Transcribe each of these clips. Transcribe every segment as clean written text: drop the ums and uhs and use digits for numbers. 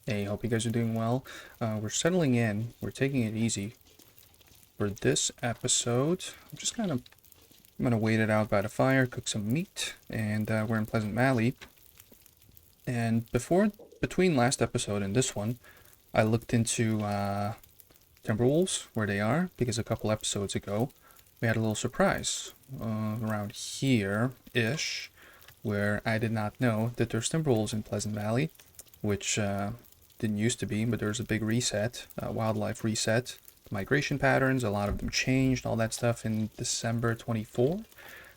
Hey, hope you guys are doing well. We're settling in. We're taking it easy for this episode. I'm gonna wait it out by the fire, cook some meat, and we're in Pleasant Valley. And between last episode and this one, I looked into Timberwolves, where they are, because a couple episodes ago, we had a little surprise around here-ish, where I did not know that there's Timberwolves in Pleasant Valley, which didn't used to be, but there's a big reset, wildlife reset, migration patterns, a lot of them changed, all that stuff in December 24,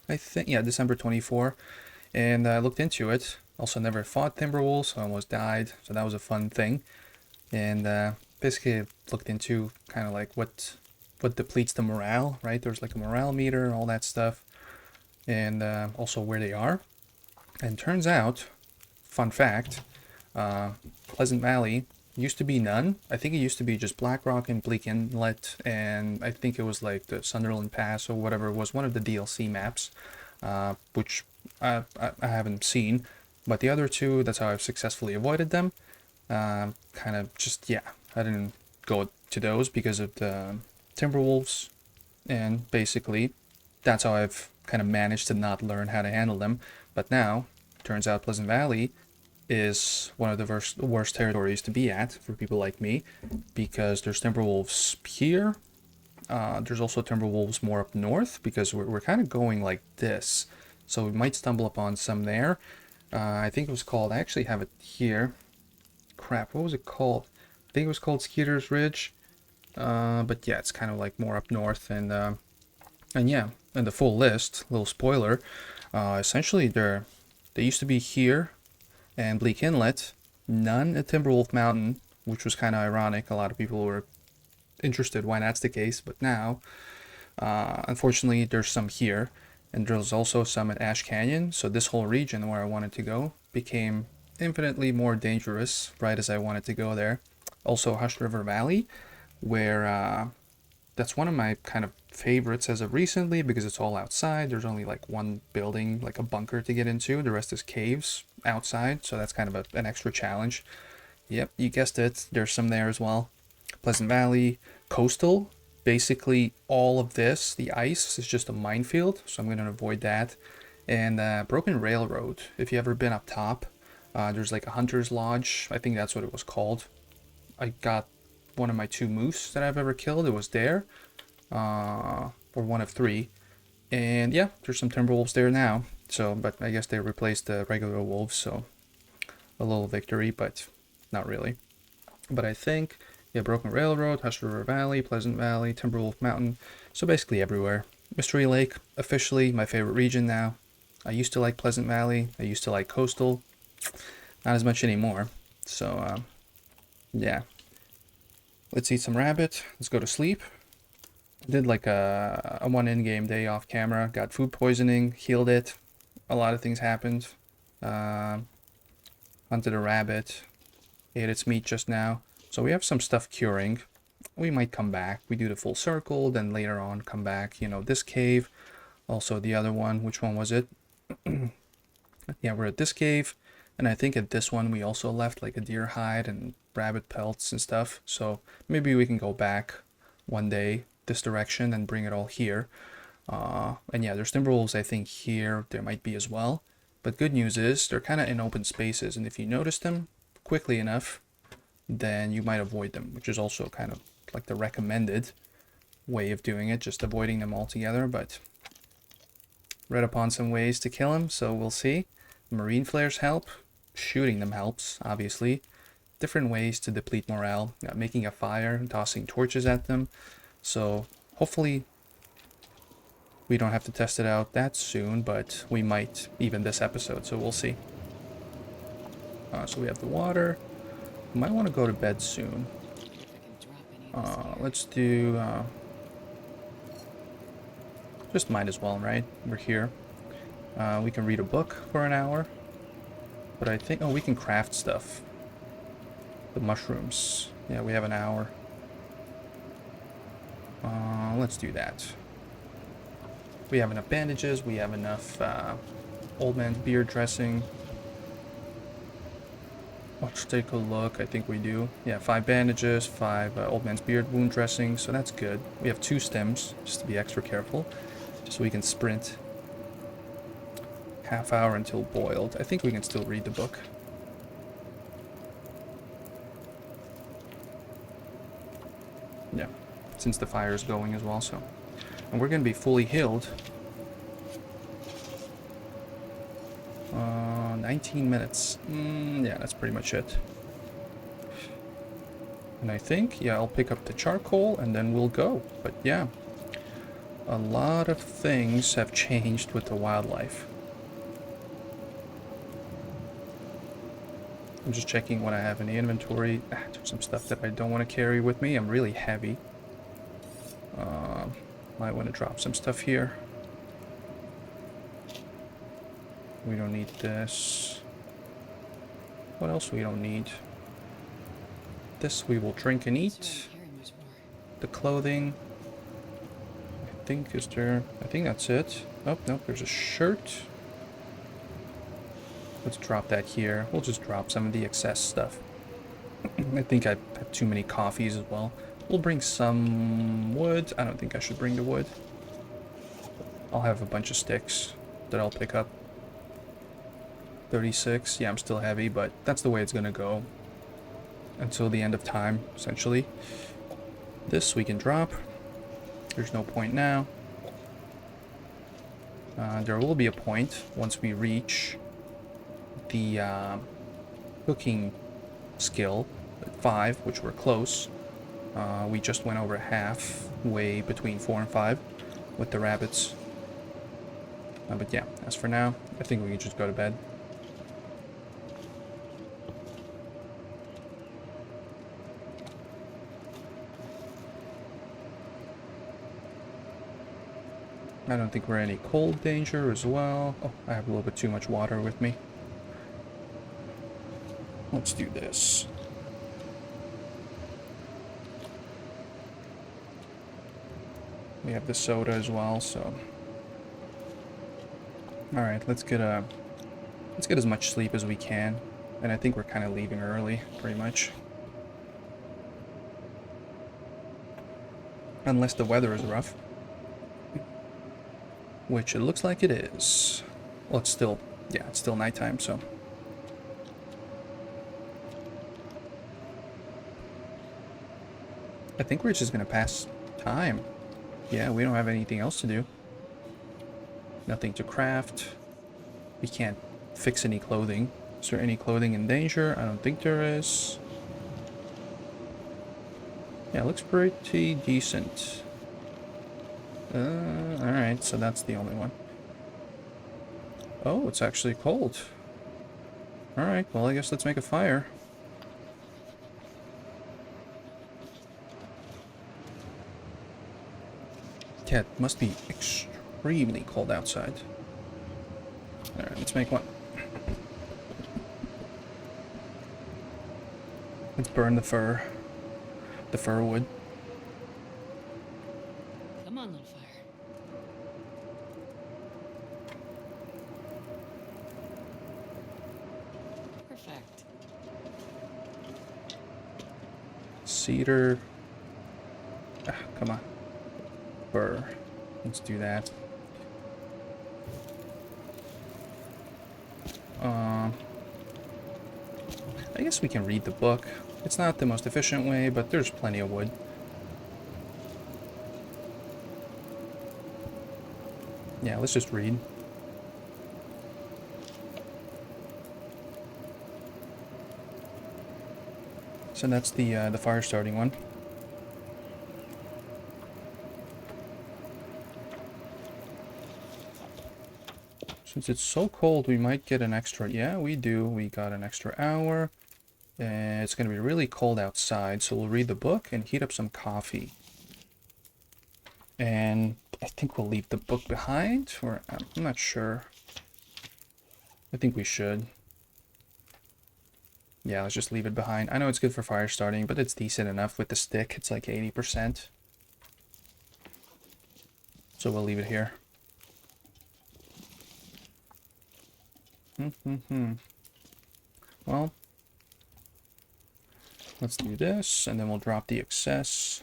I think, yeah, December 24, and I looked into it. Also never fought Timberwolves, I almost died, so that was a fun thing, and basically looked into kind of like what depletes the morale, right? There's like a morale meter and all that stuff, and also where they are, and turns out, fun fact, Pleasant Valley used to be none. I think it used to be just Blackrock and Bleak Inlet, and I think it was like the Sunderland Pass or whatever. It was one of the DLC maps, which I haven't seen. But the other two, that's how I've successfully avoided them. Kind of just, yeah, I didn't go to those because of the Timberwolves, and basically that's how I've kind of managed to not learn how to handle them. But now, turns out Pleasant Valley is one of the worst territories to be at for people like me, because there's Timberwolves here. There's also Timberwolves more up north, because we're kind of going like this. So we might stumble upon some there. I think it was called, I actually have it here. Crap, what was it called? I think it was called Skeeter's Ridge. But yeah, it's kind of like more up north, and yeah, and the full list, little spoiler, essentially they used to be here and Bleak Inlet, none at Timberwolf Mountain, which was kind of ironic. A lot of people were interested why that's the case, but now, unfortunately, there's some here, and there's also some at Ash Canyon, so this whole region where I wanted to go became infinitely more dangerous right as I wanted to go there. Also, Hush River Valley, where that's one of my kind of favorites as of recently, because it's all outside. There's only like one building, like a bunker to get into. The rest is caves outside, so that's kind of an extra challenge. Yep, you guessed it. There's some there as well. Pleasant Valley, coastal. Basically, all of this, the ice, is just a minefield, so I'm going to avoid that. And Broken Railroad, if you've ever been up top, there's like a hunter's lodge. I think that's what it was called. I got one of my 2 moose that I've ever killed. It was there, or one of 3, and yeah, there's some Timberwolves there now. So, but I guess they replaced the regular wolves, so a little victory, but not really. But I think, yeah, Broken Railroad, Hush River Valley, Pleasant Valley, Timberwolf Mountain, so basically everywhere. Mystery Lake, officially my favorite region now. I used to like Pleasant Valley, I used to like coastal, not as much anymore. So, yeah. Let's eat some rabbit. Let's go to sleep. Did like a one in-game day off camera. Got food poisoning. Healed it. A lot of things happened. Hunted a rabbit. Ate its meat just now. So we have some stuff curing. We might come back. We do the full circle. Then later on come back. You know, this cave. Also the other one. Which one was it? Yeah, we're at this cave. And I think at this one we also left like a deer hide and rabbit pelts and stuff. So maybe we can go back one day this direction and bring it all here. And yeah, there's Timberwolves I think here. There might be as well. But good news is they're kind of in open spaces. And if you notice them quickly enough, then you might avoid them, which is also kind of like the recommended way of doing it, just avoiding them altogether. But read upon some ways to kill them, so we'll see. Marine flares help. Shooting them helps, obviously. Different ways to deplete morale. Making a fire, tossing torches at them. So hopefully we don't have to test it out that soon, but we might even this episode, so we'll see. So we have the water. We might want to go to bed soon. Let's do... just might as well, right? We're here. We can read a book for an hour. But I think... oh, we can craft stuff. The mushrooms. Yeah, we have an hour. Let's do that. We have enough bandages. We have enough old man's beard dressing. Let's take a look. I think we do. Yeah, 5 bandages, 5 old man's beard wound dressing, so that's good. We have 2 stems, just to be extra careful, just so we can sprint. Half hour until boiled. I think we can still read the book. Yeah, since the fire is going as well, so. And we're going to be fully healed. 19 minutes. Yeah, that's pretty much it. And I think, yeah, I'll pick up the charcoal and then we'll go. But yeah, a lot of things have changed with the wildlife. I'm just checking what I have in the inventory. There's some stuff that I don't want to carry with me. I'm really heavy. Might want to drop some stuff here. We don't need this. What else we don't need? This we will drink and eat. The clothing. I think is there... I think that's it. Oh, no, there's a shirt. Let's drop that here. We'll just drop some of the excess stuff. I think I've had too many coffees as well. We'll bring some wood. I don't think I should bring the wood. I'll have a bunch of sticks that I'll pick up. 36. Yeah, I'm still heavy, but that's the way it's gonna go. Until the end of time, essentially. This we can drop. There's no point now. There will be a point once we reach the cooking skill, 5, which we're close. We just went over halfway between 4 and 5 with the rabbits. But yeah, as for now, I think we can just go to bed. I don't think we're in any cold danger as well. Oh, I have a little bit too much water with me. Let's do this. We have the soda as well, so... Alright, let's get as much sleep as we can. And I think we're kind of leaving early, pretty much. Unless the weather is rough. Which it looks like it is. Well, it's still... yeah, it's still nighttime, so... I think we're just gonna pass time. Yeah, we don't have anything else to do. Nothing to craft. We can't fix any clothing. Is there any clothing in danger? I don't think there is. Yeah, it looks pretty decent. Alright, so that's the only one. Oh, it's actually cold. Alright, well, I guess let's make a fire. Yeah, it must be extremely cold outside. Alright, let's make one. Let's burn the fur. The fir wood. Come on, little fire. Perfect. Cedar. Come on. Fir. Let's do that. I guess we can read the book. It's not the most efficient way, but there's plenty of wood. Yeah, let's just read. So that's the fire starting one. Since it's so cold, we might get an extra... yeah, we do. We got an extra hour. It's going to be really cold outside, so we'll read the book and heat up some coffee. And I think we'll leave the book behind, or I'm not sure. I think we should. Yeah, let's just leave it behind. I know it's good for fire starting, but it's decent enough with the stick. It's like 80%. So we'll leave it here. Well, Let's do this, and then we'll drop the excess.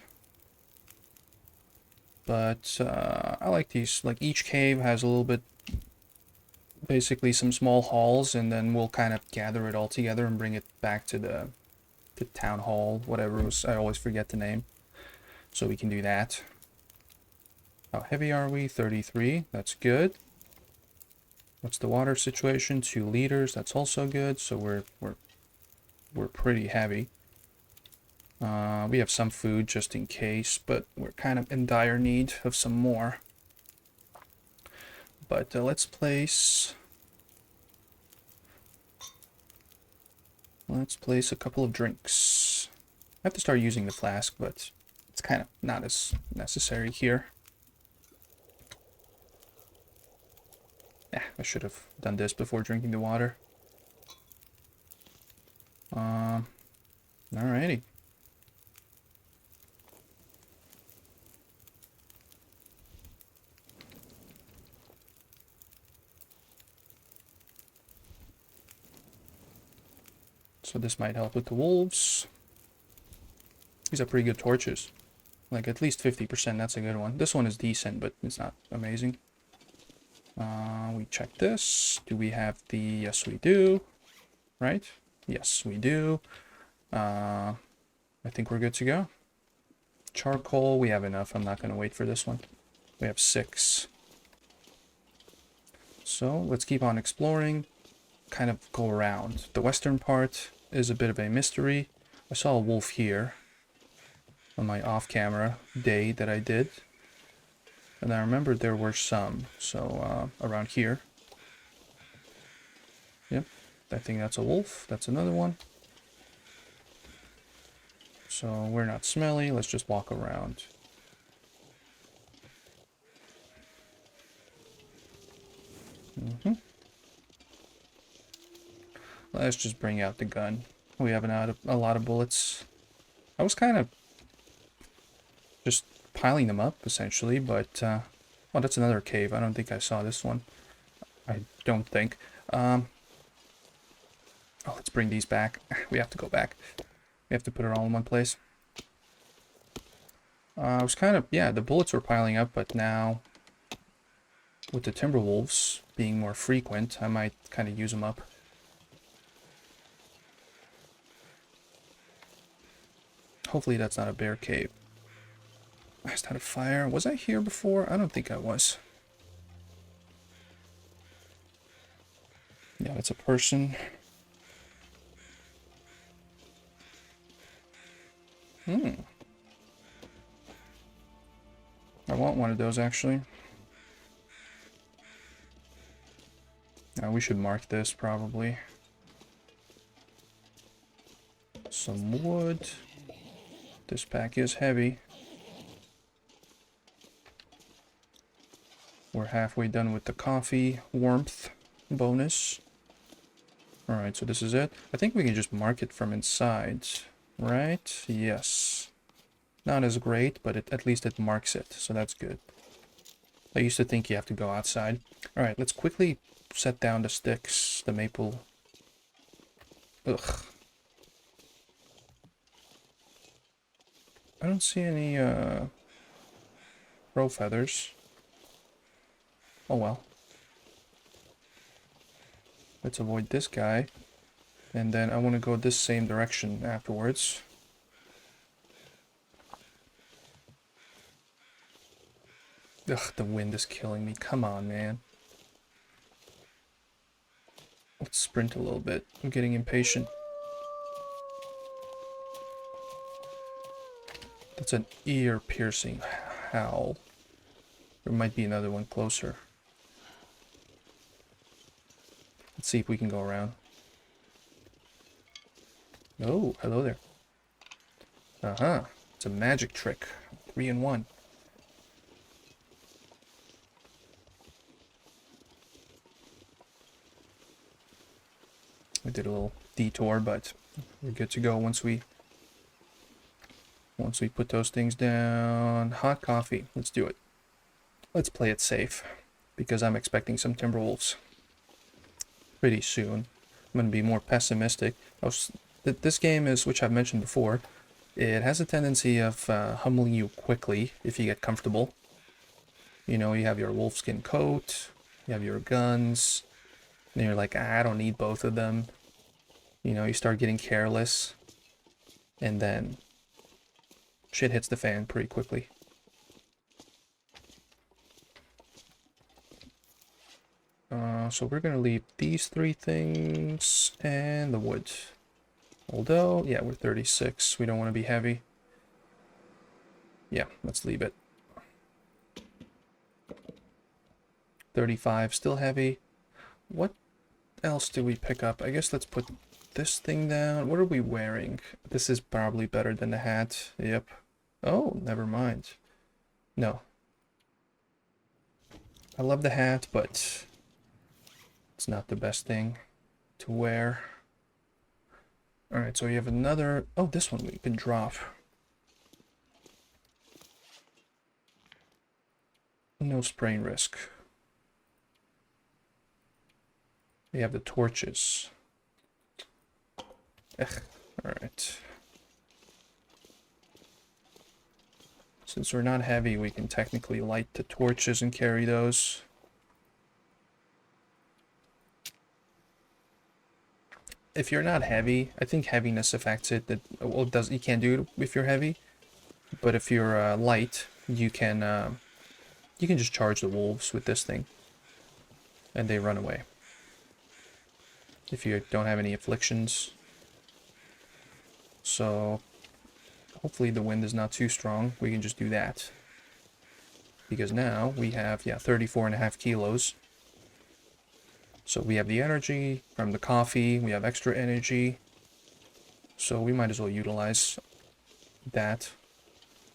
But I like these. Like, each cave has a little bit, basically some small halls, and then we'll kind of gather it all together and bring it back to the town hall, whatever it was. I always forget the name. So we can do that. How heavy are we? 33. That's good. What's the water situation? 2 liters. That's also good. So we're pretty heavy. We have some food just in case, but we're kind of in dire need of some more. But let's place a couple of drinks. I have to start using the flask, but it's kind of not as necessary here. I should have done this before drinking the water. Alrighty. So this might help with the wolves. These are pretty good torches. Like at least 50%, that's a good one. This one is decent, but it's not amazing. We check this. Do we have the... Yes, we do. Right? Yes, we do. I think we're good to go. Charcoal, we have enough. I'm not going to wait for this one. We have 6. So let's keep on exploring. Kind of go around. The western part is a bit of a mystery. I saw a wolf here on my off-camera day that I did. And I remember there were some. So around here. Yep. I think that's a wolf. That's another one. So we're not smelly. Let's just walk around. Let's just bring out the gun. We have a lot of bullets. I was kind of just piling them up, essentially, but... oh, that's another cave. I don't think I saw this one. I don't think. Oh, let's bring these back. We have to go back. We have to put it all in one place. I was kind of... Yeah, the bullets were piling up, but now... with the Timberwolves being more frequent, I might kind of use them up. Hopefully that's not a bear cave. Is that a fire? Was I here before? I don't think I was. Yeah, it's a person. I want one of those, actually. Now we should mark this, probably. Some wood. This pack is heavy. We're halfway done with the coffee warmth bonus. Alright, so this is it. I think we can just mark it from inside, right? Yes. Not as great, but at least it marks it, so that's good. I used to think you have to go outside. Alright, let's quickly set down the sticks, the maple. Ugh. I don't see any crow feathers. Oh well. Let's avoid this guy. And then I want to go this same direction afterwards. Ugh, the wind is killing me. Come on, man. Let's sprint a little bit. I'm getting impatient. That's an ear-piercing howl. There might be another one closer. Let's see if we can go around. Oh, hello there. Uh-huh. It's a magic trick. 3 in 1. We did a little detour, but we're good to go once we put those things down. Hot coffee. Let's do it. Let's play it safe, because I'm expecting some Timberwolves pretty soon. I'm going to be more pessimistic. This This game is, which I've mentioned before, it has a tendency of humbling you quickly if you get comfortable. You know, you have your wolfskin coat, you have your guns, and you're like, I don't need both of them. You know, you start getting careless, and then shit hits the fan pretty quickly. So we're gonna leave these 3 things and the wood. Although, yeah, we're 36. We don't want to be heavy. Yeah, let's leave it. 35, still heavy. What else do we pick up? I guess let's put this thing down. What are we wearing? This is probably better than the hat. Yep. Oh, never mind. No. I love the hat, but it's not the best thing to wear. Alright, so we have another... Oh, this one we can drop. No spraying risk. We have the torches. Alright. Since we're not heavy, we can technically light the torches and carry those. If you're not heavy, I think heaviness affects it. That, well, it does, you can't do it if you're heavy. But if you're light, you can just charge the wolves with this thing, and they run away. If you don't have any afflictions. So hopefully the wind is not too strong. We can just do that. Because now we have, yeah, 34.5 kilos. So we have the energy from the coffee, we have extra energy. So we might as well utilize that.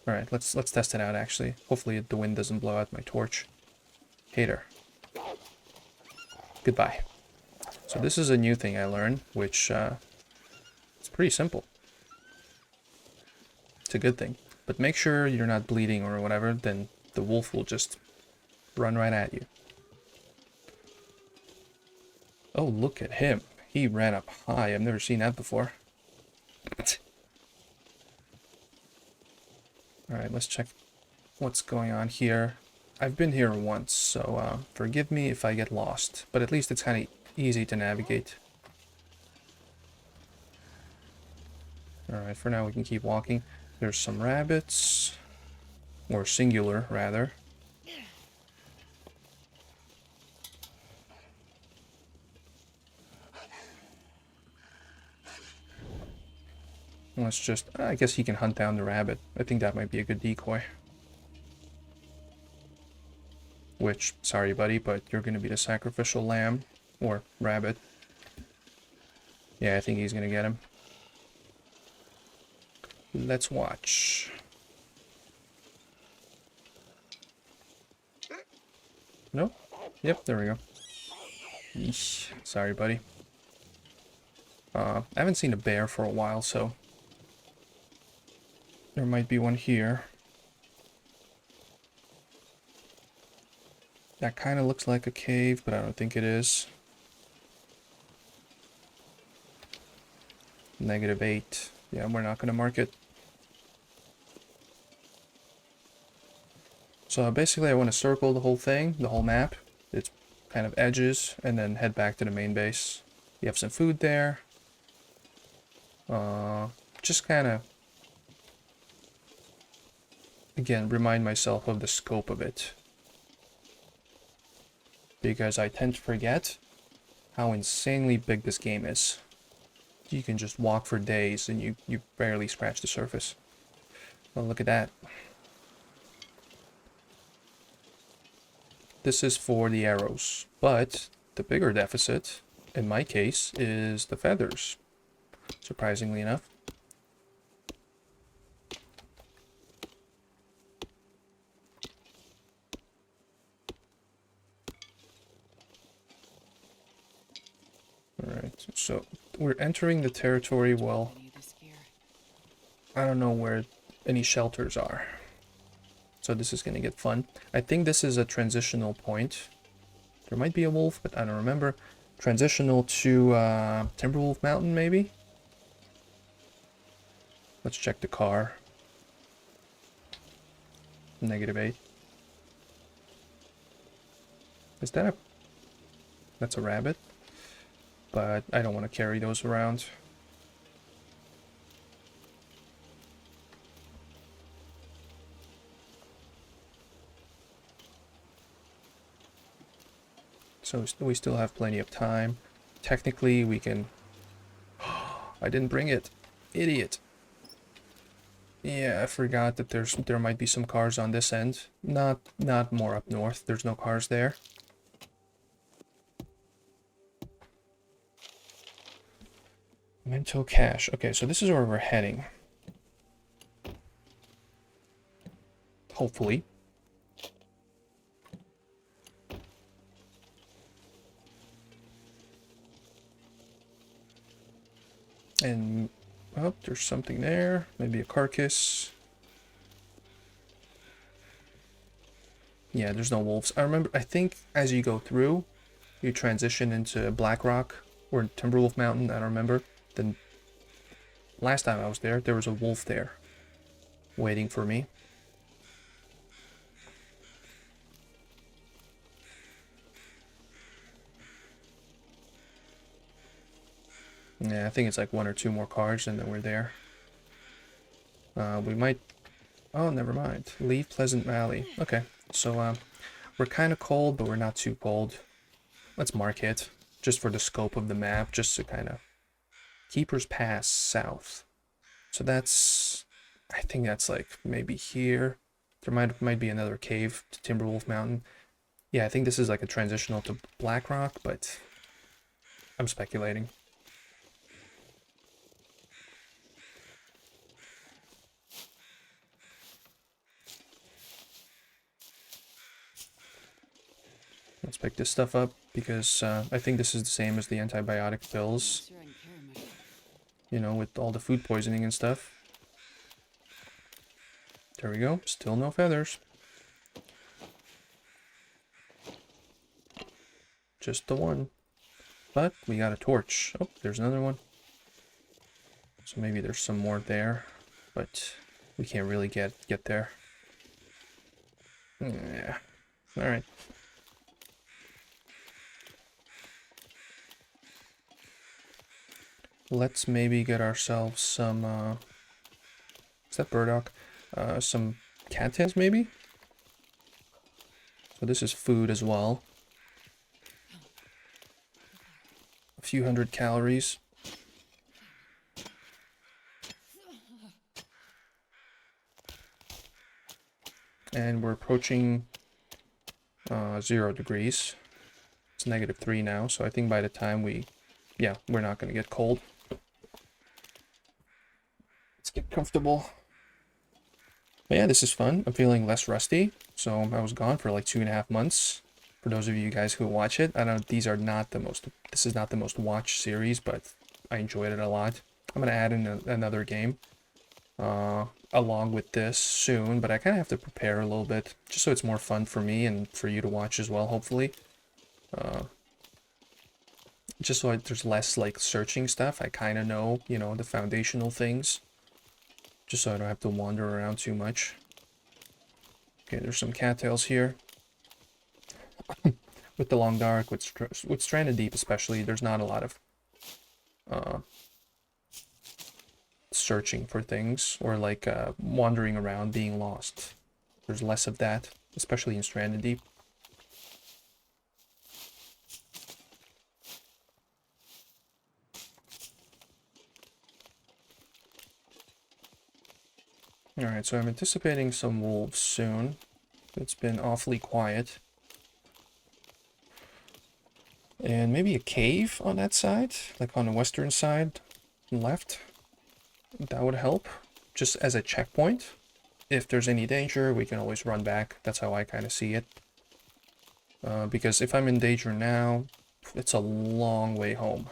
Alright, let's test it out actually. Hopefully the wind doesn't blow out my torch. Hater. Goodbye. So this is a new thing I learned, which it's pretty simple. It's a good thing. But make sure you're not bleeding or whatever, then the wolf will just run right at you. Oh, look at him. He ran up high. I've never seen that before. Alright, let's check what's going on here. I've been here once, so forgive me if I get lost. But at least it's kind of easy to navigate. Alright, for now we can keep walking. There's some rabbits. Or singular, rather. Let's just... I guess he can hunt down the rabbit. I think that might be a good decoy. Which, sorry buddy, but you're going to be the sacrificial lamb. Or rabbit. Yeah, I think he's going to get him. Let's watch. No? Yep, there we go. Yeesh. Sorry buddy. I haven't seen a bear for a while, so... There might be one here. That kind of looks like a cave, but I don't think it is. -8. Yeah, we're not going to mark it. So basically I want to circle the whole thing, the whole map. It's kind of edges, and then head back to the main base. You have some food there. Just kind of... Again, remind myself of the scope of it. Because I tend to forget how insanely big this game is. You can just walk for days and you barely scratch the surface. Well, look at that. This is for the arrows. But the bigger deficit, in my case, is the feathers. Surprisingly enough. Alright, so we're entering the territory, well, I don't know where any shelters are. So this is going to get fun. I think this is a transitional point. There might be a wolf, but I don't remember. Transitional to Timberwolf Mountain, maybe? Let's check the car. -8. Is that a... That's a rabbit. But I don't want to carry those around. So we still have plenty of time. Technically, we can... I didn't bring it. Idiot. Yeah, I forgot that there might be some cars on this end. Not more up north. There's no cars there. Mental cache. Okay, so this is where we're heading. Hopefully. And, oh, there's something there. Maybe a carcass. Yeah, there's no wolves. I think as you go through, you transition into Black Rock or Timberwolf Mountain. I don't remember. Then, last time I was there was a wolf there waiting for me. Yeah, I think it's like 1 or 2 more cars and then we're there. We might... Oh, never mind. Leave Pleasant Valley. Okay, so we're kind of cold, but we're not too cold. Let's mark it, just for the scope of the map, just to kind of... Keeper's Pass south. So that's... I think that's like maybe here. There might be another cave to Timberwolf Mountain. Yeah, I think this is like a transitional to Black Rock, but I'm speculating. Let's pick this stuff up, because I think this is the same as the antibiotic pills. You know, with all the food poisoning and stuff. There we go. Still no feathers. Just the one. But we got a torch. Oh, there's another one. So maybe there's some more there. But we can't really get there. Yeah. Alright. Let's maybe get ourselves some, is that burdock? Some cattails, maybe? So this is food as well. A few hundred calories. And we're approaching 0 degrees. It's -3 now, so I think by the time we're not going to get cold. Let's get comfortable. But yeah, this is fun. I'm feeling less rusty. So I was gone for like 2.5 months. For those of you guys who watch it, I know this is not the most watched series, but I enjoyed it a lot. I'm going to add in another game along with this soon, but I kind of have to prepare a little bit, just so it's more fun for me and for you to watch as well, hopefully. Just so there's less like searching stuff. I kind of know, you know, the foundational things. Just so I don't have to wander around too much. Okay, there's some cattails here. With the long dark, with Stranded Deep especially, there's not a lot of searching for things or like wandering around being lost. There's less of that, especially in Stranded Deep. Alright, so I'm anticipating some wolves soon. It's been awfully quiet. And maybe a cave on that side, like on the western side, left. That would help, just as a checkpoint. If there's any danger, we can always run back. That's how I kind of see it. Because if I'm in danger now, it's a long way home.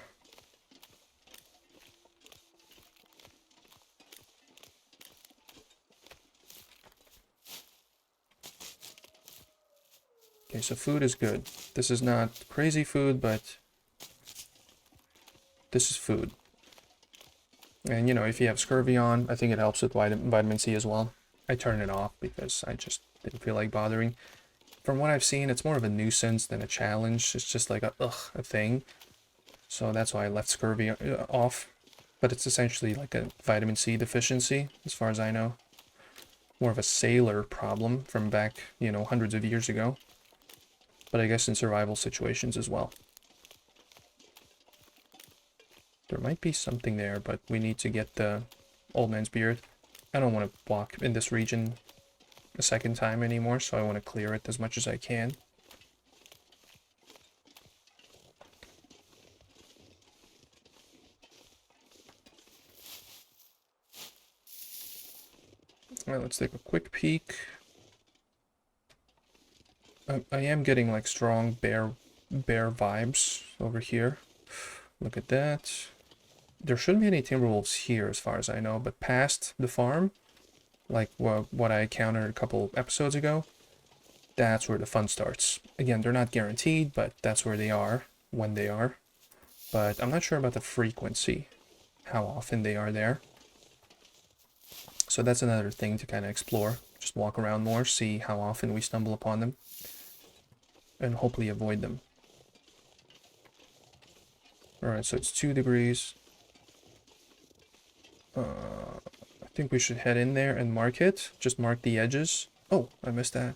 Okay, so food is good. This is not crazy food, but this is food. And, you know, if you have scurvy on, I think it helps with vitamin C as well. I turn it off because I just didn't feel like bothering. From what I've seen, it's more of a nuisance than a challenge. It's just like a thing. So that's why I left scurvy off. But it's essentially like a vitamin C deficiency, as far as I know. More of a sailor problem from back, you know, hundreds of years ago. But I guess in survival situations as well. There might be something there, but we need to get the old man's beard. I don't want to walk in this region a second time anymore, so I want to clear it as much as I can. Alright, let's take a quick peek. I am getting like strong bear vibes over here. Look at that. There shouldn't be any Timberwolves here as far as I know, but past the farm, like what I encountered a couple episodes ago, that's where the fun starts. Again, they're not guaranteed, but that's where they are, when they are. But I'm not sure about the frequency, how often they are there. So that's another thing to kind of explore. Just walk around more, see how often we stumble upon them, and hopefully avoid them. Alright, so it's 2 degrees. I think we should head in there and mark it. Just mark the edges. Oh, I missed that.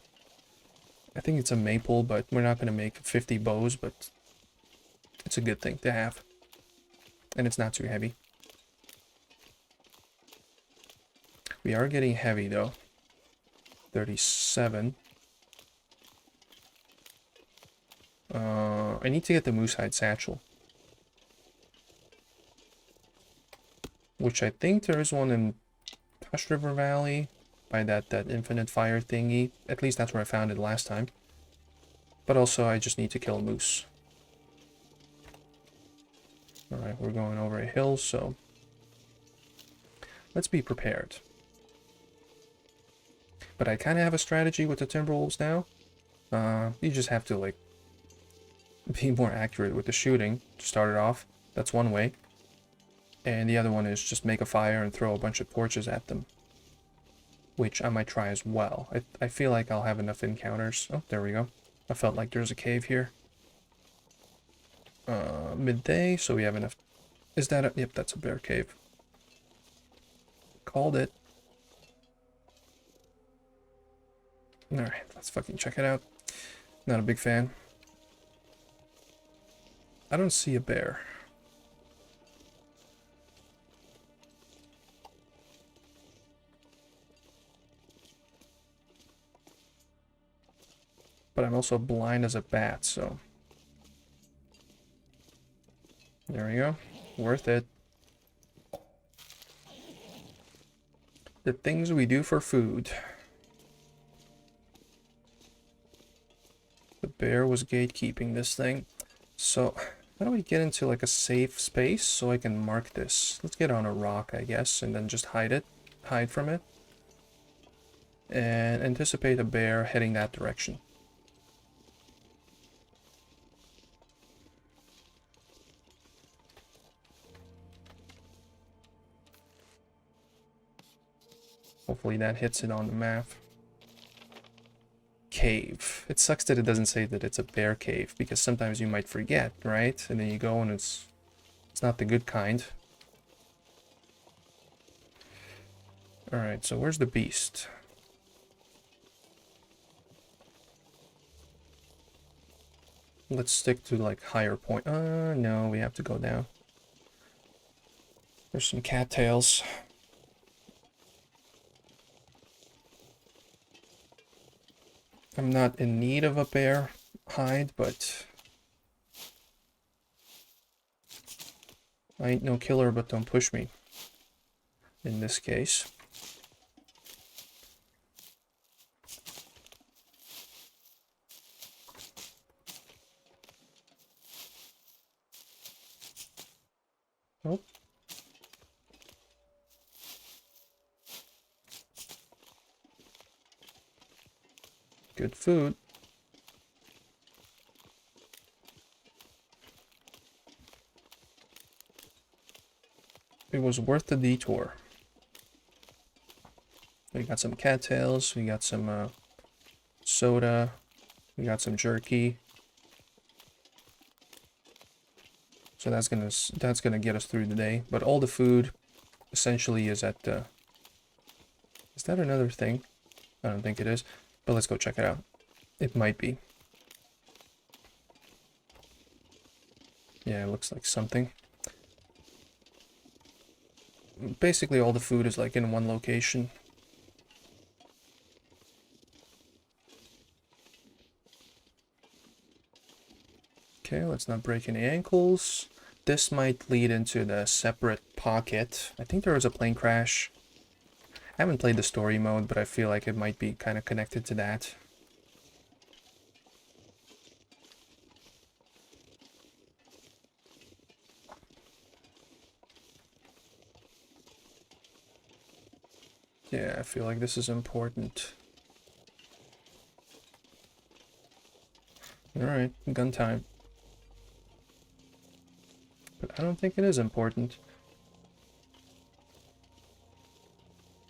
I think it's a maple, but we're not going to make 50 bows, but it's a good thing to have. And it's not too heavy. We are getting heavy, though. 37. I need to get the moosehide satchel. Which I think there is one in Tush River Valley by that infinite fire thingy. At least that's where I found it last time. But also I just need to kill a moose. Alright, we're going over a hill, so let's be prepared. But I kind of have a strategy with the Timberwolves now. You just have to like be more accurate with the shooting to start it off. That's one way. And the other one is just make a fire and throw a bunch of torches at them. Which I might try as well. I feel like I'll have enough encounters. Oh, there we go. I felt like there's a cave here. Midday, so we have enough. Is that a... Yep, that's a bear cave. Called it. Alright, let's fucking check it out. Not a big fan. I don't see a bear. But I'm also blind as a bat, so... There we go. Worth it. The things we do for food. The bear was gatekeeping this thing. So, how do we get into like a safe space so I can mark this? Let's get on a rock, I guess, and then just hide it. Hide from it. And anticipate a bear heading that direction. Hopefully that hits it on the map. Cave. It sucks that it doesn't say that it's a bear cave, because sometimes you might forget, right? And then you go and it's not the good kind. Alright, so where's the beast? Let's stick to like higher point. No, we have to go down. There's some cattails. I'm not in need of a bear hide, but I ain't no killer, but don't push me. In this case. Oh. Good food. it was worth the detour. We got some cattails, we got some soda, we got some jerky. So that's gonna get us through the day. But all the food essentially is at the... Is that another thing? I don't think it is. But let's go check it out. It might be. Yeah, it looks like something. Basically all the food is like in one location. Okay, let's not break any ankles. This might lead into the separate pocket. I think there was a plane crash. I haven't played the story mode, but I feel like it might be kind of connected to that. Yeah, I feel like this is important. Alright, gun time. But I don't think it is important.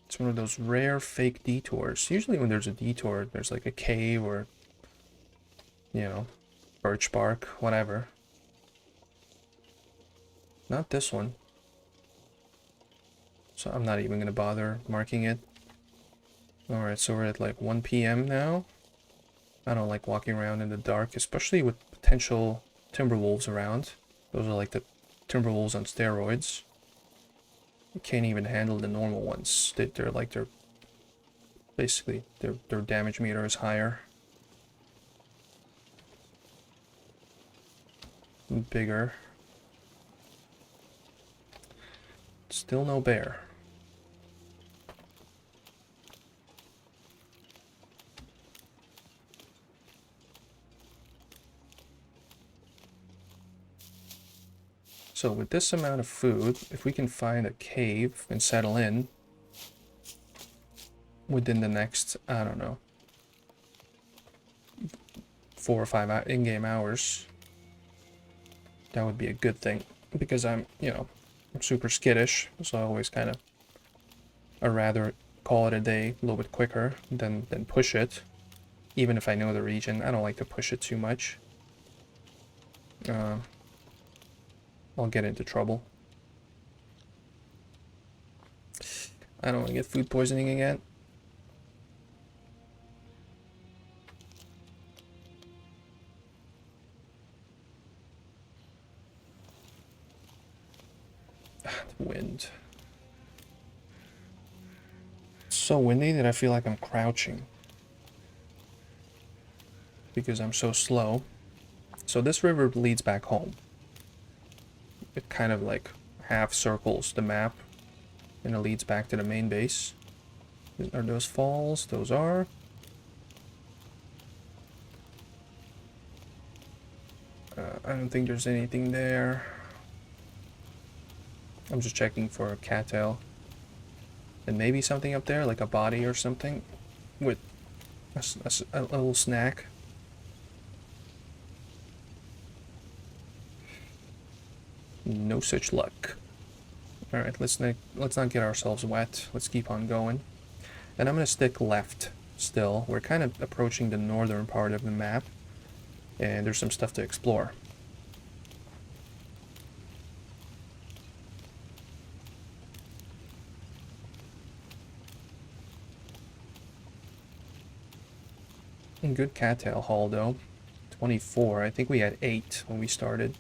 It's one of those rare fake detours. Usually when there's a detour, there's like a cave or, you know, birch bark, whatever. Not this one. So I'm not even going to bother marking it. Alright, so we're at like 1 p.m. now. I don't like walking around in the dark, especially with potential Timberwolves around. Those are like the Timberwolves on steroids. You can't even handle the normal ones. They're basically their damage meter is higher. Bigger. Still no bear. So with this amount of food, if we can find a cave and settle in within the next, I don't know, 4 or 5 in-game hours, that would be a good thing. Because I'm super skittish, so I always kind of, I'd rather call it a day a little bit quicker than push it. Even if I know the region, I don't like to push it too much. I'll get into trouble. I don't want to get food poisoning again. Wind. It's so windy that I feel like I'm crouching. Because I'm so slow. So this river leads back home. It kind of like half circles the map. And it leads back to the main base. Are those falls? Those are. I don't think there's anything there. I'm just checking for a cattail. And maybe something up there, like a body or something. With a little snack. No such luck. Alright, let's not get ourselves wet. Let's keep on going. And I'm going to stick left still. We're kind of approaching the northern part of the map. And there's some stuff to explore. And good cattail haul though. 24. I think we had 8 when we started.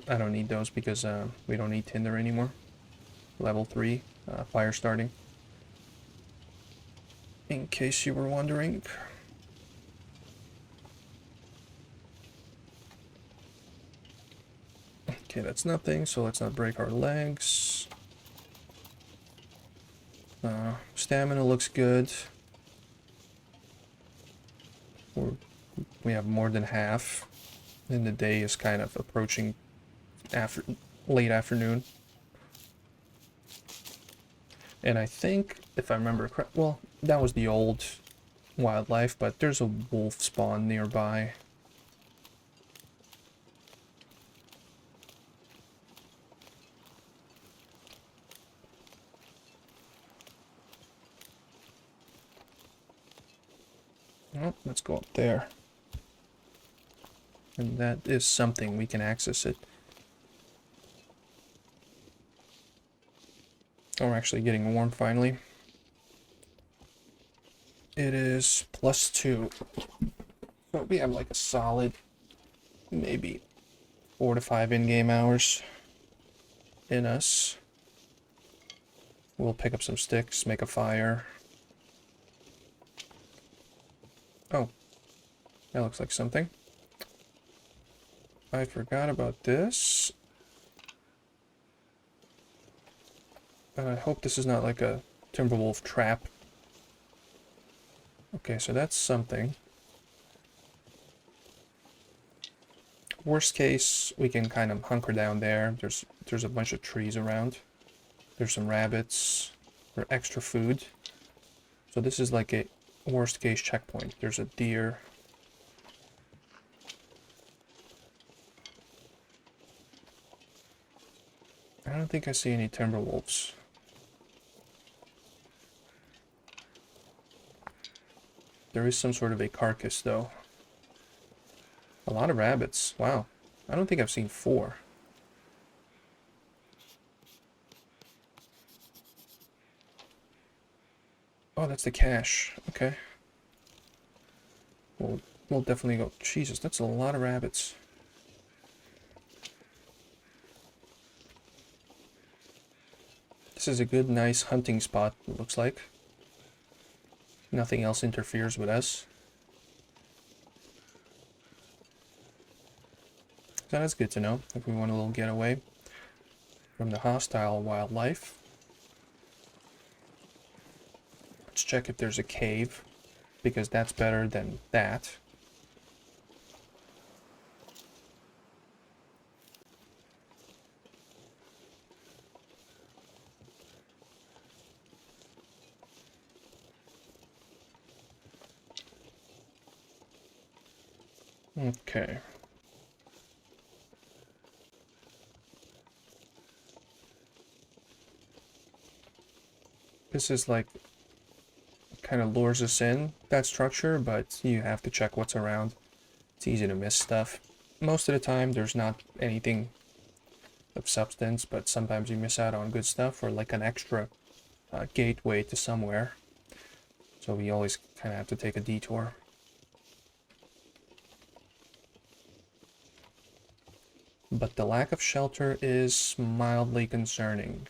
I don't need those because we don't need tinder anymore. Level 3, fire starting. In case you were wondering. Okay, that's nothing, so let's not break our legs. Stamina looks good. We have more than half. And the day is kind of approaching late afternoon. And I think, if I remember correct, well, That was the old wildlife, but there's a wolf spawn nearby. Oh, let's go up there. And that is something, we can access it. Oh, we're actually getting warm finally. It is +2. So we have like a solid, maybe 4 to 5 in-game hours in us. We'll pick up some sticks, make a fire. Oh, that looks like something. I forgot about this. I hope this is not like a Timberwolf trap. Okay, so that's something. Worst case, we can kind of hunker down there. There's a bunch of trees around. There's some rabbits for extra food. So this is like a worst case checkpoint. There's a deer. I don't think I see any Timberwolves. There is some sort of a carcass though. A lot of rabbits. Wow. I don't think I've seen 4. Oh, that's the cache. Okay. We'll definitely go. Jesus, that's a lot of rabbits. This is a good, nice hunting spot, it looks like. Nothing else interferes with us. So that's good to know if we want a little getaway from the hostile wildlife. Let's check if there's a cave, because that's better than that. Okay. This is like, kind of lures us in, that structure, but you have to check what's around. It's easy to miss stuff. Most of the time, there's not anything of substance, but sometimes you miss out on good stuff or like an extra gateway to somewhere. So we always kind of have to take a detour. But the lack of shelter is mildly concerning.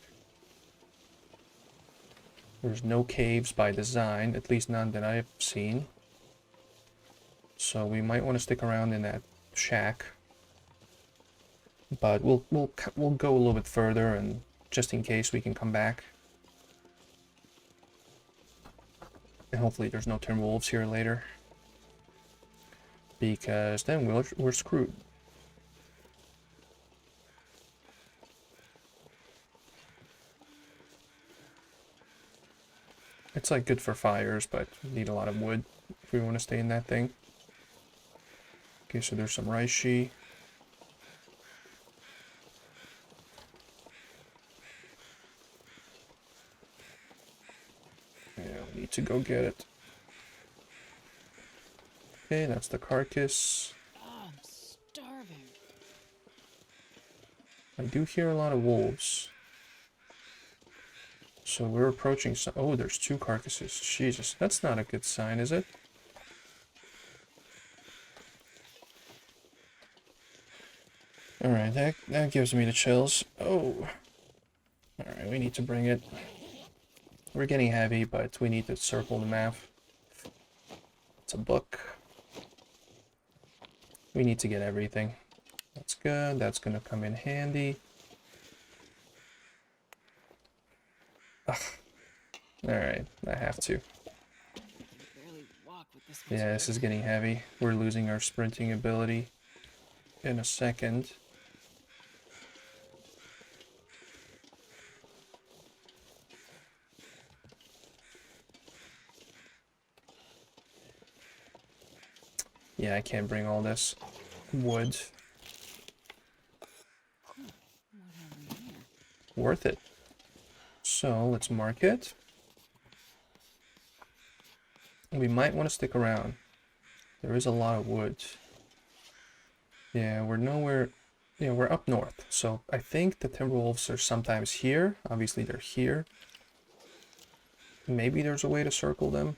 There's no caves by design, at least none that I've seen. So we might want to stick around in that shack. But we'll go a little bit further, and just in case we can come back. And hopefully there's no Timberwolves here later, because then we're screwed. It's like good for fires, but we need a lot of wood if we want to stay in that thing. Okay, so there's some reishi. Yeah, we need to go get it. Okay, that's the carcass. Oh, I'm starving. I do hear a lot of wolves. So we're approaching some... Oh, there's 2 carcasses. Jesus, that's not a good sign, is it? Alright, that gives me the chills. Oh. Alright, we need to bring it. We're getting heavy, but we need to circle the map. It's a book. We need to get everything. That's good. That's gonna come in handy. Alright, I have to. Barely walk with this much Yeah, this is weight. getting heavy. We're losing our sprinting ability in a second. Yeah, I can't bring all this wood. What have we here? Worth it. So let's mark it. We might want to stick around. There is a lot of wood. Yeah, we're nowhere. Yeah, we're up north. So I think the Timberwolves are sometimes here. Obviously, they're here. Maybe there's a way to circle them.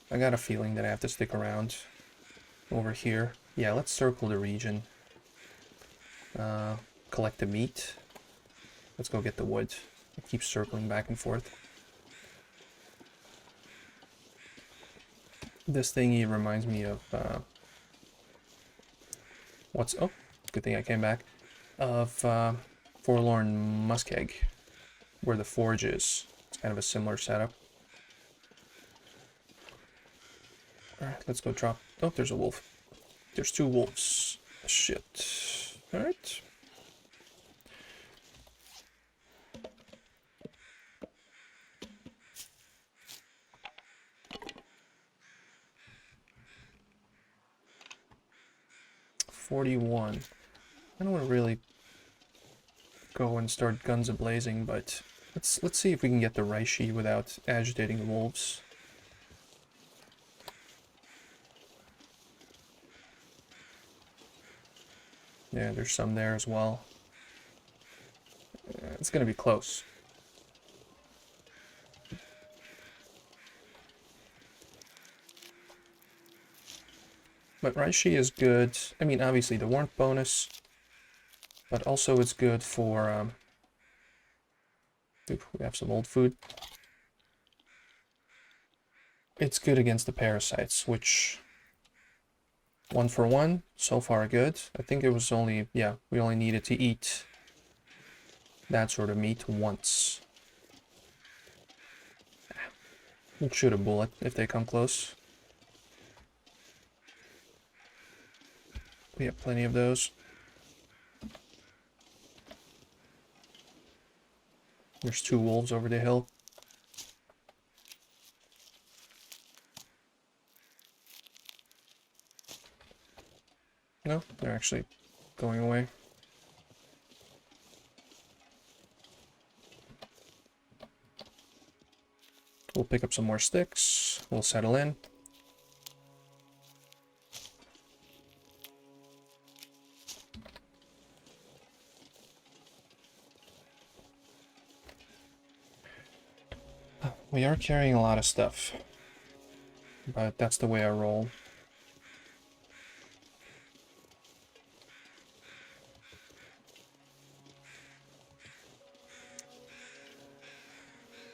I got a feeling that I have to stick around over here. Yeah, let's circle the region. Collect the meat. Let's go get the wood. It keeps circling back and forth. This thingy reminds me of oh, good thing I came back. Of Forlorn Muskeg, where the forge is. It's kind of a similar setup. Alright, let's go drop. Oh, there's a wolf. There's 2 wolves. Shit. Alright. $41. I don't want to really go and start guns a-blazing, but let's see if we can get the Reishi without agitating the wolves. Yeah, there's some there as well. It's gonna be close. But Reishi is good. I mean, obviously the warmth bonus, but also it's good for oop, we have some old food. It's good against the parasites, which 1 for 1, so far good. I think it was only, yeah, we only needed to eat that sort of meat once. We'll shoot a bullet if they come close. We have plenty of those. There's 2 wolves over the hill. No, they're actually going away. We'll pick up some more sticks. We'll settle in. We are carrying a lot of stuff, but that's the way I roll.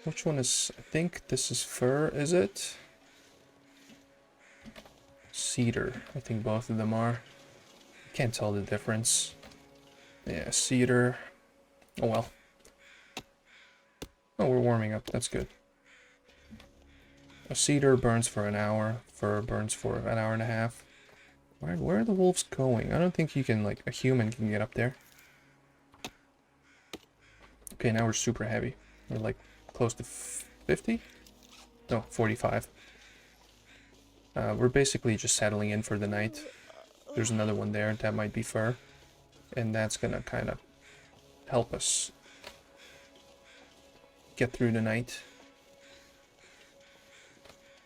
Which one is, I think this is fir, is it? Cedar, I think both of them are. Can't tell the difference. Yeah, cedar. Oh well. Oh, we're warming up, that's good. A cedar burns for an hour, fir burns for an hour and a half. Where are the wolves going? I don't think you can, like, a human can get up there. Okay, now we're super heavy. We're like close to 50? No, 45. We're basically just settling in for the night. There's another one there, that might be fur. And that's gonna kind of help us get through the night.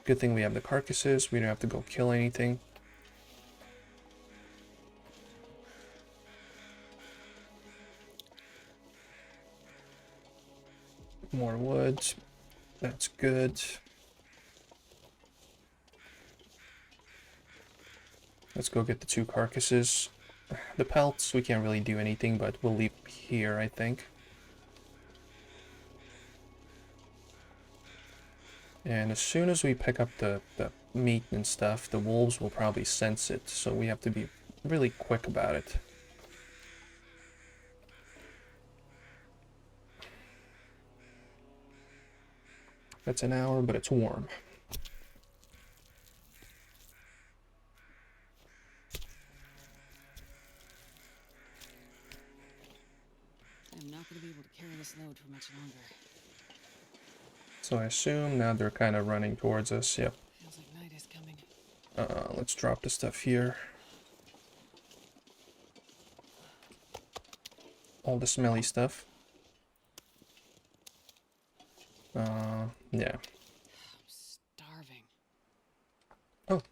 Good thing we have the carcasses, we don't have to go kill anything. More wood, that's good. Let's go get the 2 carcasses. The pelts, we can't really do anything, but we'll leave here, I think. And as soon as we pick up the meat and stuff, the wolves will probably sense it, so we have to be really quick about it. It's an hour, but it's warm. I'm not going to be able to carry this load for much longer. So I assume now they're kind of running towards us, yep. Feels like night is coming. Let's drop the stuff here. All the smelly stuff. Yeah. I'm starving. Oh,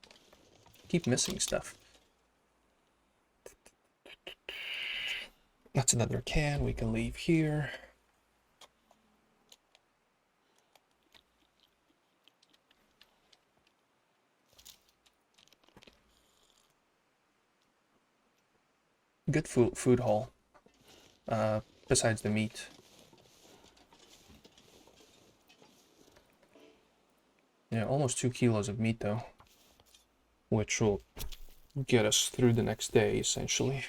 keep missing stuff. That's another can we can leave here. Good food haul. Besides the meat. Yeah, almost 2 kilos of meat though, which will get us through the next day essentially.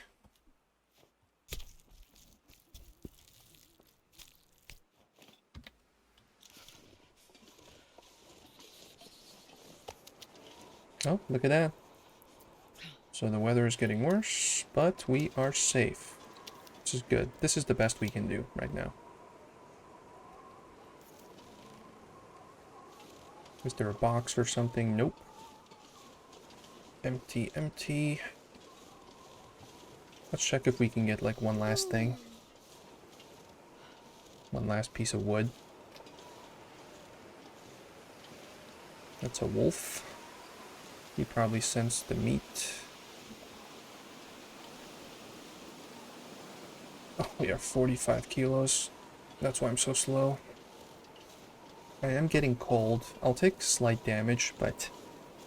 Oh, look at that. So the weather is getting worse, but we are safe. This is good. This is the best we can do right now. Is there a box or something? Nope. Empty, empty. Let's check if we can get like one last thing. One last piece of wood. That's a wolf. He probably sensed the meat. Oh, we are 45 kilos. That's why I'm so slow. I am getting cold. I'll take slight damage, but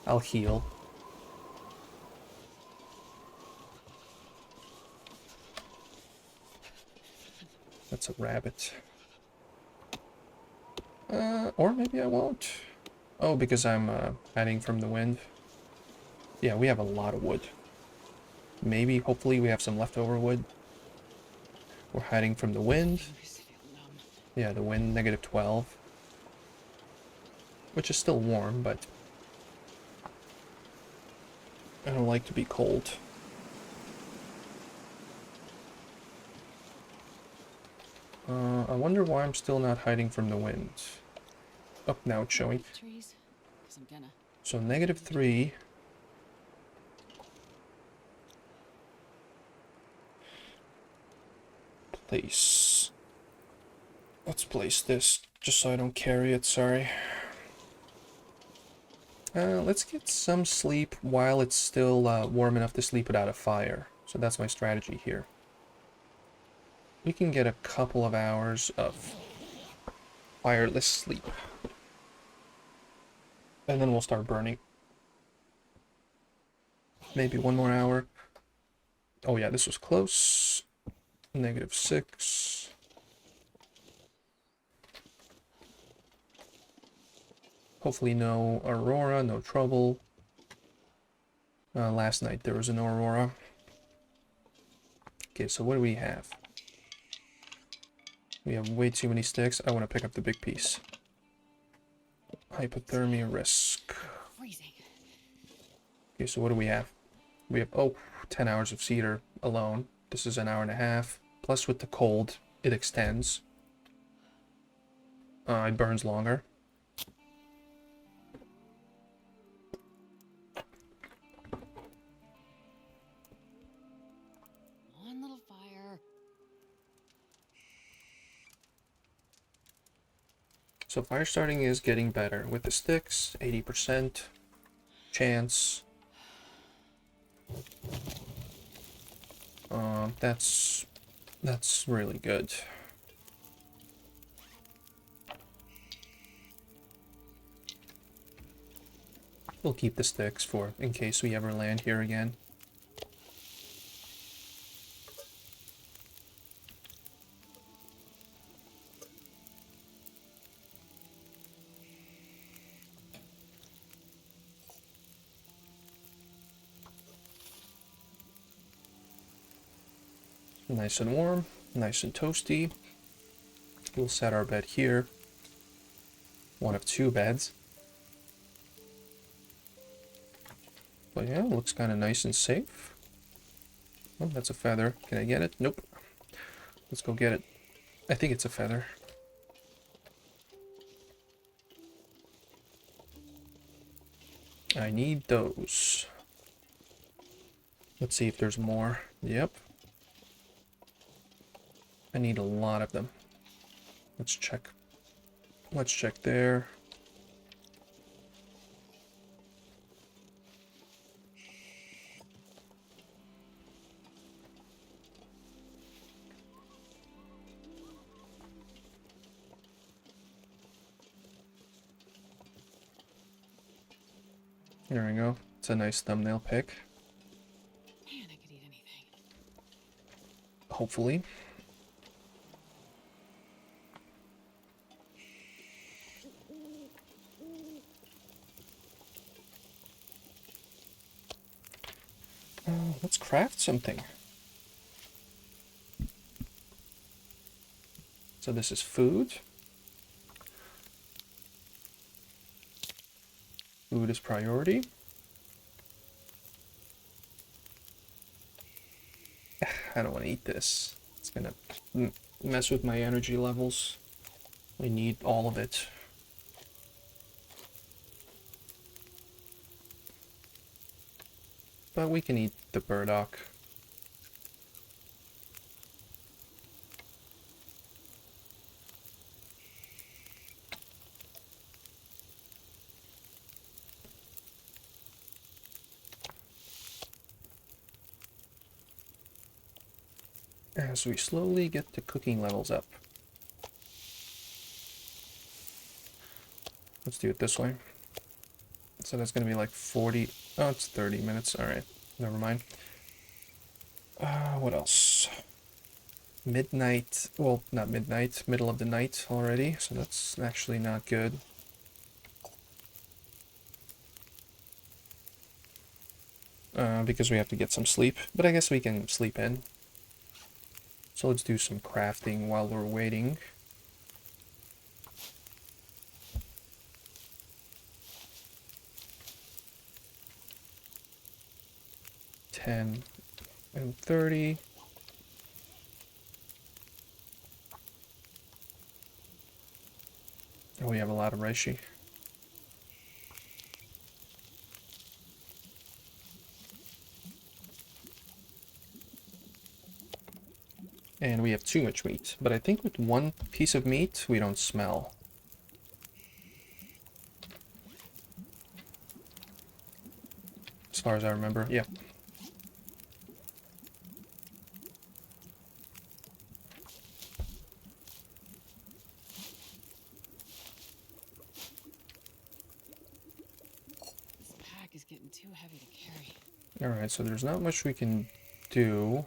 I'll heal. That's a rabbit. Or maybe I won't. Oh, because I'm hiding from the wind. Yeah, we have a lot of wood. Maybe, hopefully, we have some leftover wood. We're hiding from the wind. Yeah, the wind, -12. Which is still warm, but I don't like to be cold. I wonder why I'm still not hiding from the wind. Oh, now it's showing. Trees? 'Cause I'm gonna. So -3. Place. Let's place this, just so I don't carry it, sorry. Let's get some sleep while it's still warm enough to sleep without a fire. So that's my strategy here. We can get a couple of hours of fireless sleep. And then we'll start burning. Maybe one more hour. Oh yeah, this was close. -6. Hopefully no aurora, no trouble. Last night there was an aurora. Okay, so what do we have? We have way too many sticks. I want to pick up the big piece. Hypothermia risk. Freezing. Okay, so what do we have? We have, 10 hours of cedar alone. This is an hour and a half. Plus with the cold, it extends. It burns longer. One little fire. So fire starting is getting better. With the sticks, 80% chance. That's really good. We'll keep the sticks for in case we ever land here again. Nice and warm, nice and toasty. We'll set our bed here. One of 2 beds. But yeah, looks kind of nice and safe. Oh, that's a feather. Can I get it? Nope. Let's go get it. I think it's a feather. I need those. Let's see if there's more. Yep. I need a lot of them. Let's check. Let's check there. There we go. It's a nice thumbnail pic. Man, I could eat anything. Hopefully. Let's craft something. So this is food. Food is priority. I don't want to eat this. It's gonna mess with my energy levels. I need all of it. But we can eat the burdock. As we slowly get the cooking levels up. Let's do it this way. So that's going to be like 40. Oh, it's 30 minutes. All right. Never mind. What else? Midnight. Well, not midnight. Middle of the night already. So that's actually not good. Because we have to get some sleep. But I guess we can sleep in. So let's do some crafting while we're waiting. $10 and $30. Oh, we have a lot of reishi. And we have too much meat. But I think with one piece of meat, we don't smell. As far as I remember, yeah. This pack is getting too heavy to carry. Alright, so there's not much we can do.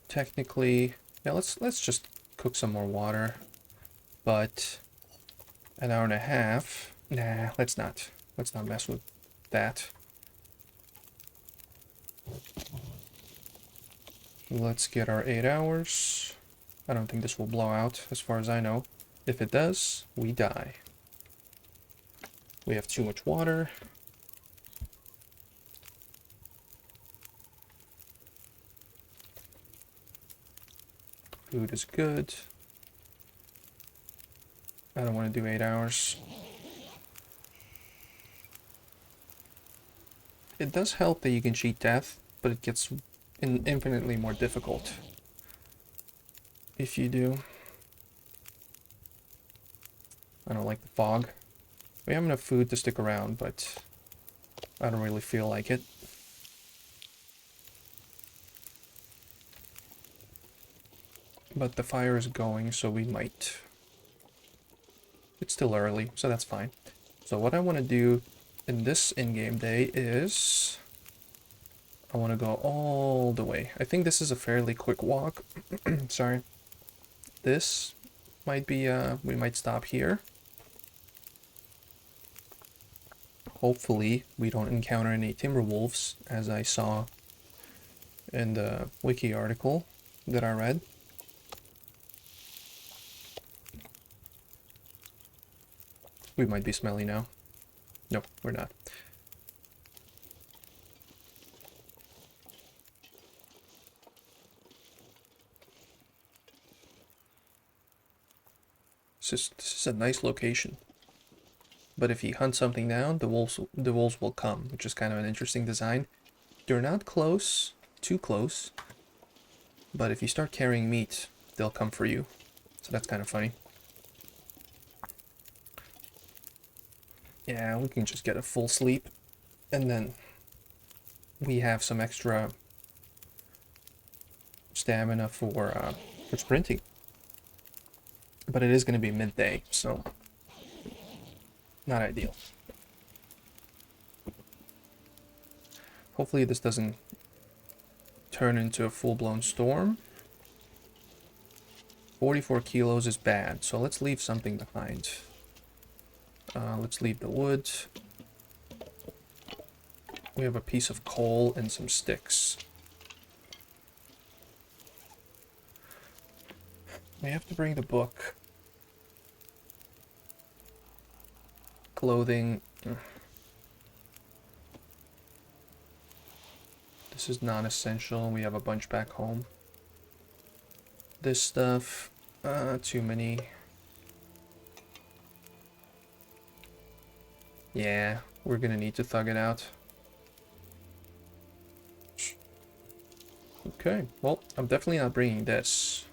Technically, yeah, let's just cook some more water. But an hour and a half. Nah, let's not. Let's not mess with that. Let's get our 8 hours. I don't think this will blow out, as far as I know. If it does, we die. We have too much water. Food is good. I don't want to do 8 hours. It does help that you can cheat death, but it gets infinitely more difficult if you do. I don't like the fog. We have enough food to stick around, but I don't really feel like it. But the fire is going, so we might. It's still early, so that's fine. So what I want to do in this in-game day is I want to go all the way. I think this is a fairly quick walk. Sorry. This might be, we might stop here. Hopefully we don't encounter any Timberwolves, as I saw in the wiki article that I read. We might be smelly now. No, we're not. This is a nice location. but if you hunt something down, the wolves will come, which is kind of an interesting design. They're not close, too close, but if you start carrying meat, they'll come for you. So that's kind of funny. Yeah, we can just get a full sleep, and then we have some extra stamina for sprinting. But it is going to be midday, so not ideal. Hopefully this doesn't turn into a full-blown storm. 44 kilos is bad, so let's leave something behind. Let's leave the wood. We have a piece of coal and some sticks. We have to bring the book. Clothing. This is non-essential. We have a bunch back home. This stuff, too many. Yeah, we're gonna need to thug it out. Okay, well, I'm definitely not bringing this.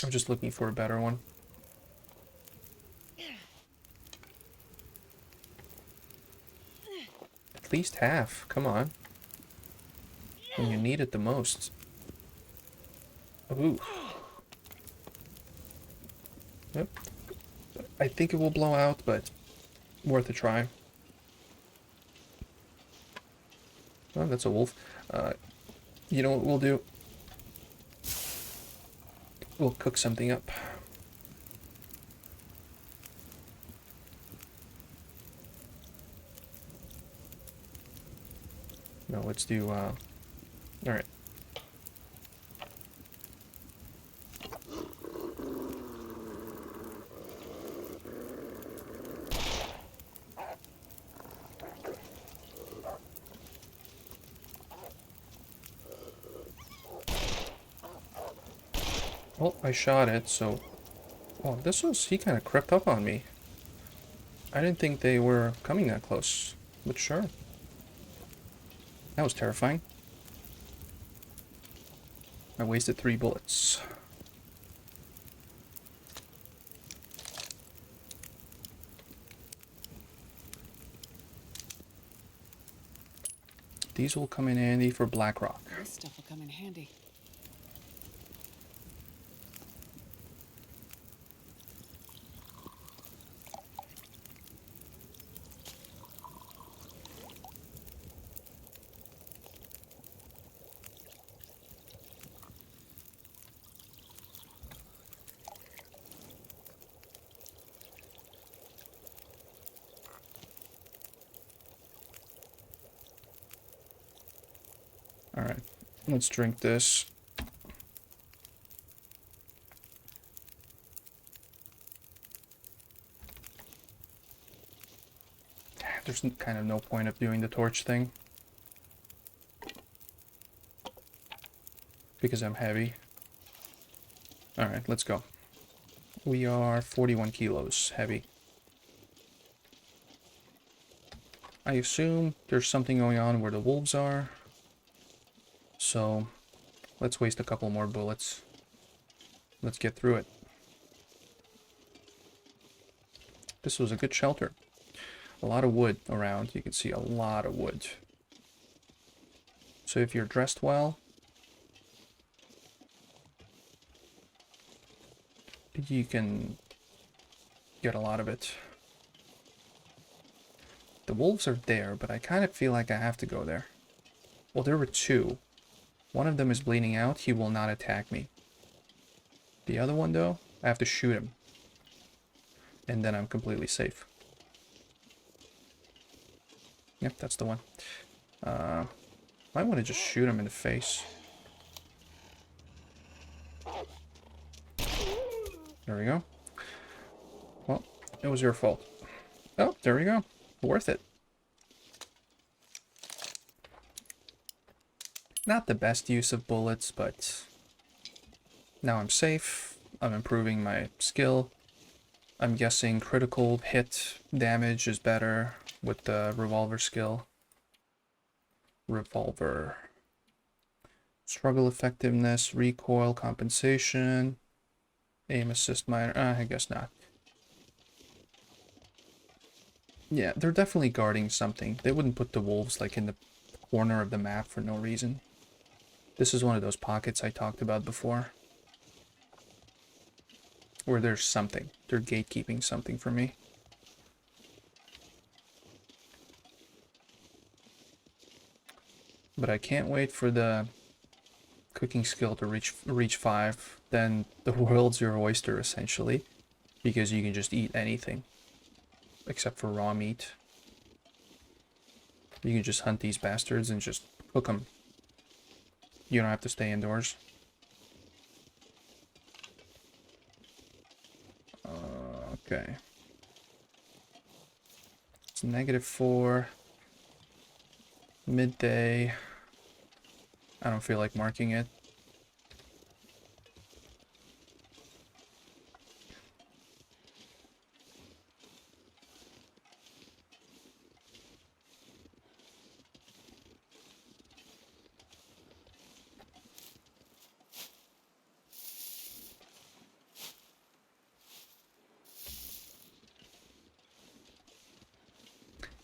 I'm just looking for a better one. At least half, come on. When you need it the most. Ooh. Yep. I think it will blow out, but worth a try. Oh, that's a wolf. You know what we'll do? We'll cook something up. No, let's do, alright. Well, I shot it, so... Well, he kind of crept up on me. I didn't think they were coming that close, but sure. That was terrifying. I wasted 3 bullets. These will come in handy for black rock. This stuff will come in handy. Alright, let's drink this. There's kind of no point of doing the torch thing. Because I'm heavy. Alright, let's go. We are 41 kilos heavy. I assume there's something going on where the wolves are. So, let's waste a couple more bullets. Let's get through it. This was a good shelter. A lot of wood around. You can see a lot of wood. So if you're dressed well, you can get a lot of it. The wolves are there, but I kind of feel like I have to go there. Well, there were 2. One of them is bleeding out. He will not attack me. The other one, though, I have to shoot him. And then I'm completely safe. Yep, that's the one. Might want to just shoot him in the face. There we go. Well, it was your fault. Oh, there we go. Worth it. Not the best use of bullets, but now I'm safe. I'm improving my skill. I'm guessing critical hit damage is better with the revolver skill. Revolver. Struggle effectiveness, recoil, compensation, aim assist minor. I guess not. Yeah, they're definitely guarding something. They wouldn't put the wolves like in the corner of the map for no reason. This is one of those pockets I talked about before. Where there's something. They're gatekeeping something for me. But I can't wait for the cooking skill to reach 5. Then the world's your oyster, essentially. Because you can just eat anything. Except for raw meat. You can just hunt these bastards and just cook them. You don't have to stay indoors. Okay. It's -4. Midday. I don't feel like marking it.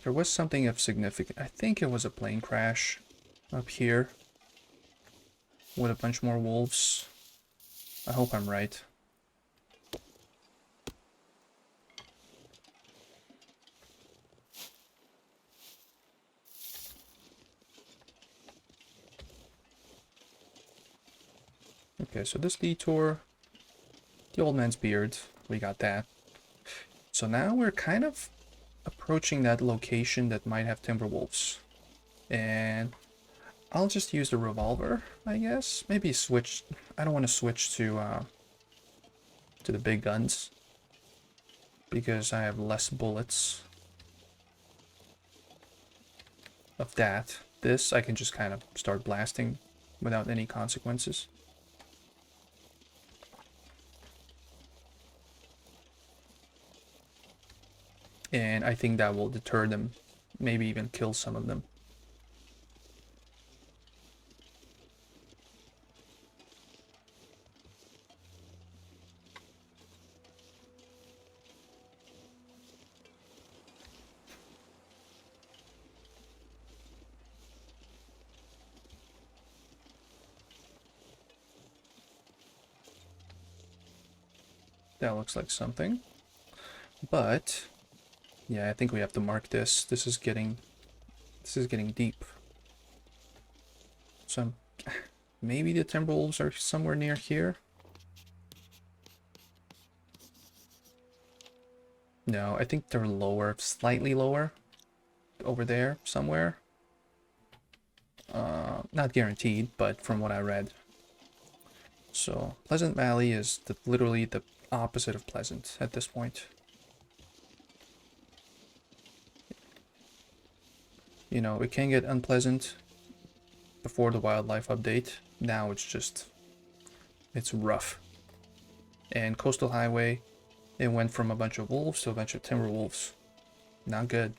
There was something of significance. I think it was a plane crash up here with a bunch more wolves. I hope I'm right. Okay, so this detour, the old man's beard, we got that. So now we're kind of approaching that location that might have Timberwolves. And I'll just use the revolver, I guess. Maybe switch. I don't want to switch to the big guns because I have less bullets of that. This I can just kind of start blasting without any consequences. And I think that will deter them, maybe even kill some of them. That looks like something. But yeah, I think we have to mark this. This is getting deep. So maybe the Timberwolves are somewhere near here. No, I think they're lower, slightly lower. Over there somewhere. Not guaranteed, but from what I read. So Pleasant Valley is literally the opposite of Pleasant at this point. You know, it can get unpleasant before the wildlife update. Now it's rough. And Coastal Highway, it went from a bunch of wolves to a bunch of timber wolves. Not good.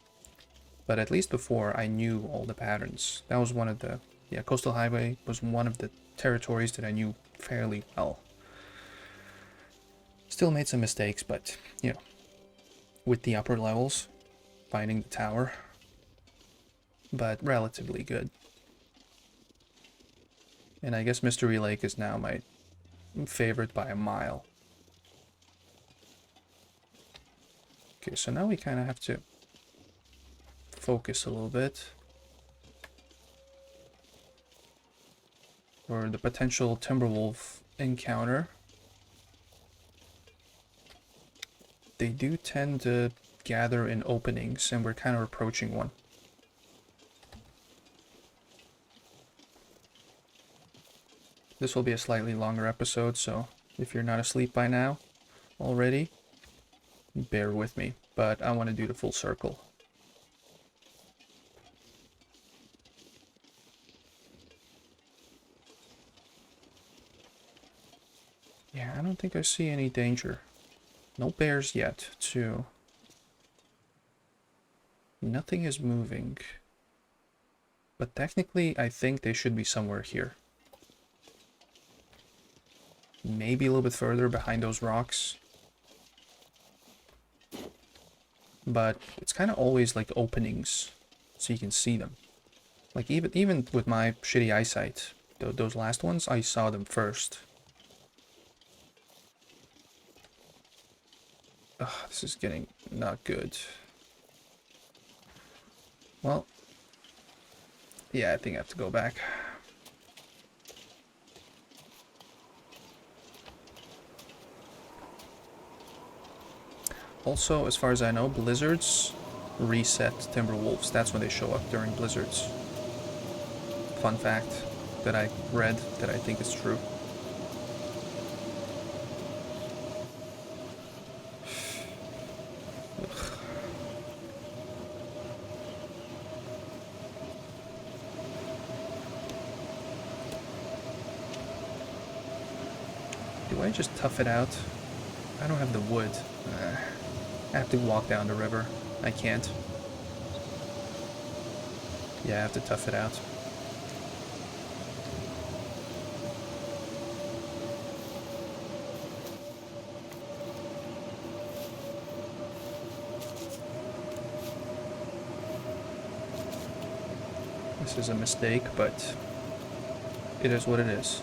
But at least before, I knew all the patterns. That was one of the... Yeah, Coastal Highway was one of the territories that I knew fairly well. Still made some mistakes, but, you know, with the upper levels, finding the tower, but relatively good. And I guess Mystery Lake is now my favorite by a mile. Okay, so now we kind of have to focus a little bit. For the potential Timberwolf encounter. They do tend to gather in openings, and we're kind of approaching one. This will be a slightly longer episode, so if you're not asleep by now already, bear with me. But I want to do the full circle. Yeah, I don't think I see any danger. No bears yet, too. Nothing is moving. But technically, I think they should be somewhere here. Maybe a little bit further behind those rocks. But it's kind of always like openings, so you can see them. Like even with my shitty eyesight, those last ones, I saw them first. Ugh, this is getting not good. Well, yeah, I think I have to go back. Also, as far as I know, blizzards reset Timberwolves. That's when they show up during blizzards. Fun fact that I read that I think is true. Do I just tough it out? I don't have the wood. I have to walk down the river. I can't. Yeah, I have to tough it out. This is a mistake, but it is what it is.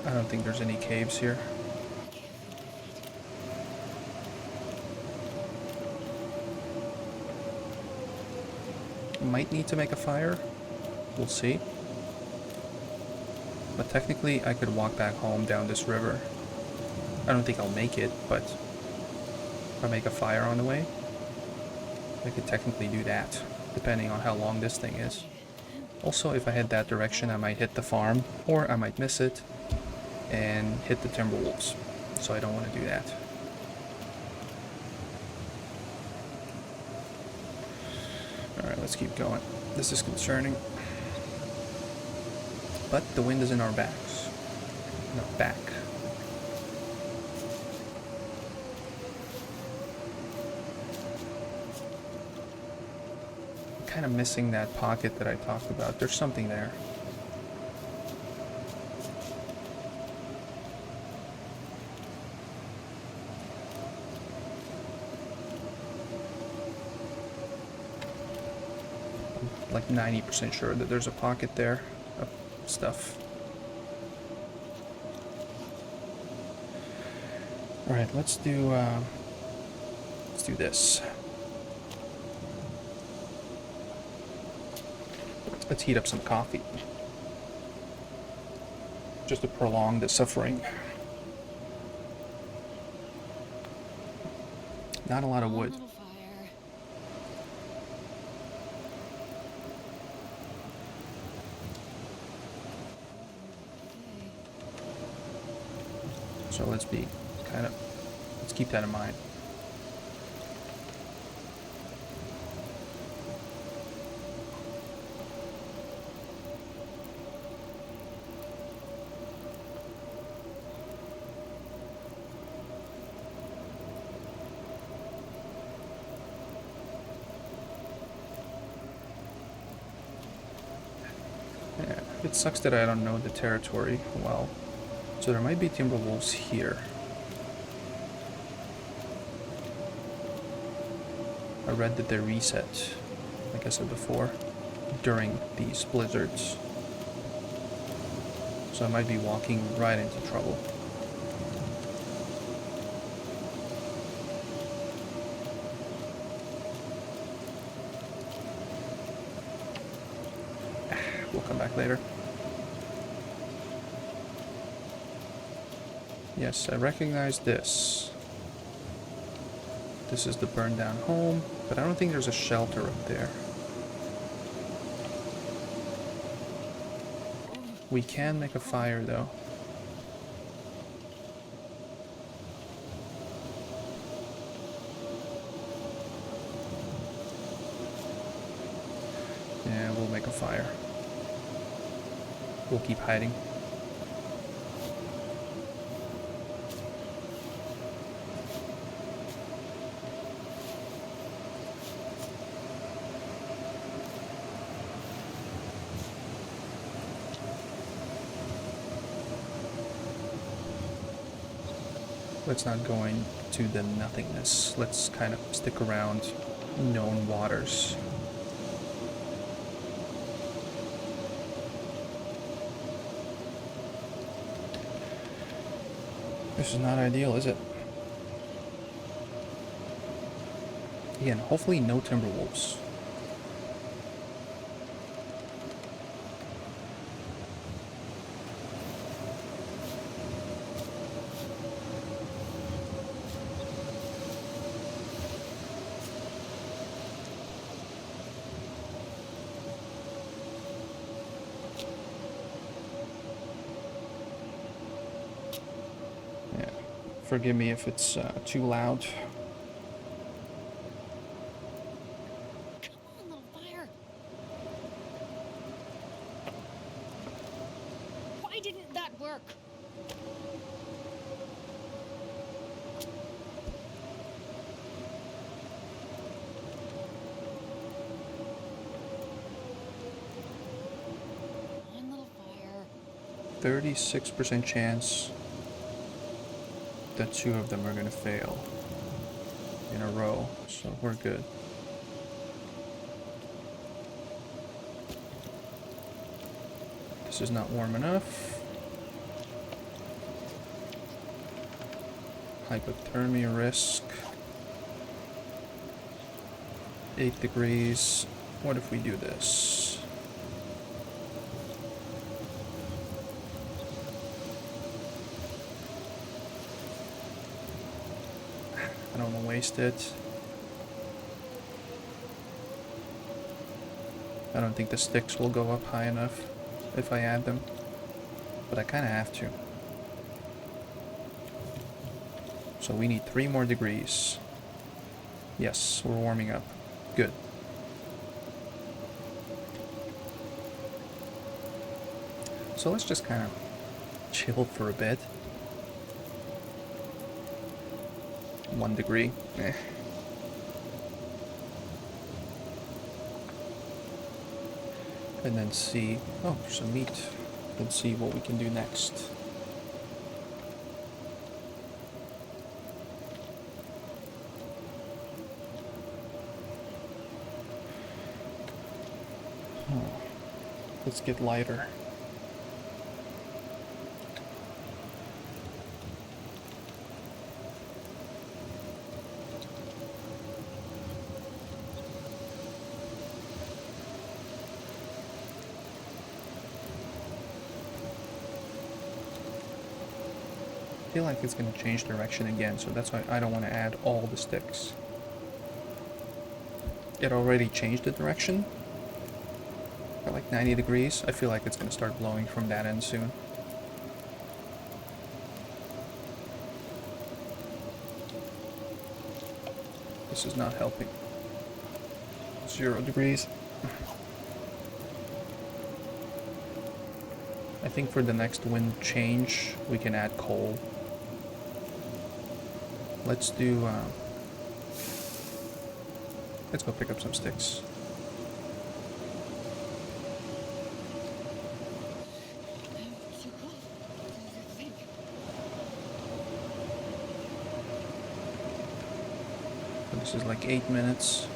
I don't think there's any caves here. Might need to make a fire. We'll see. But technically, I could walk back home down this river. I don't think I'll make it, but if I make a fire on the way, I could technically do that, depending on how long this thing is. Also, if I head that direction, I might hit the farm, or I might miss it and hit the Timberwolves. So I don't want to do that. Alright, let's keep going. This is concerning. But the wind is in our backs. In our back. I'm kind of missing that pocket that I talked about. There's something there. I'm like 90% sure that there's a pocket there of stuff. Alright, let's do this. Let's heat up some coffee. Just to prolong the suffering. Not a lot of wood. So let's keep that in mind. Yeah, it sucks that I don't know the territory well. So there might be Timberwolves here. I read that they reset, like I said before, during these blizzards. So I might be walking right into trouble. We'll come back later. Yes, I recognize this. This is the burned down home, but I don't think there's a shelter up there. We can make a fire though. Yeah, we'll make a fire. We'll keep hiding. Let's not go into the nothingness. Let's kind of stick around known waters. This is not ideal, is it? Again, hopefully no Timberwolves. Forgive me if it's too loud. Come on, little fire. Why didn't that work? Come on, little fire. 36% chance that 2 of them are going to fail in a row, so we're good. This is not warm enough. Hypothermia risk. 8 degrees. What if we do this? I don't want to waste it. I don't think the sticks will go up high enough if I add them, but I kind of have to. So we need 3 more degrees. Yes, we're warming up. Good. So let's just kind of chill for a bit. 1 degree. Eh. And then see. Oh, some meat. Let's see what we can do next. Oh. Let's get lighter. I feel like it's going to change direction again, so that's why I don't want to add all the sticks. It already changed the direction by like 90 degrees. I feel like it's going to start blowing from that end soon. This is not helping. 0 degrees. I think for the next wind change, we can add coal. Let's do, let's go pick up some sticks. So this is like 8 minutes.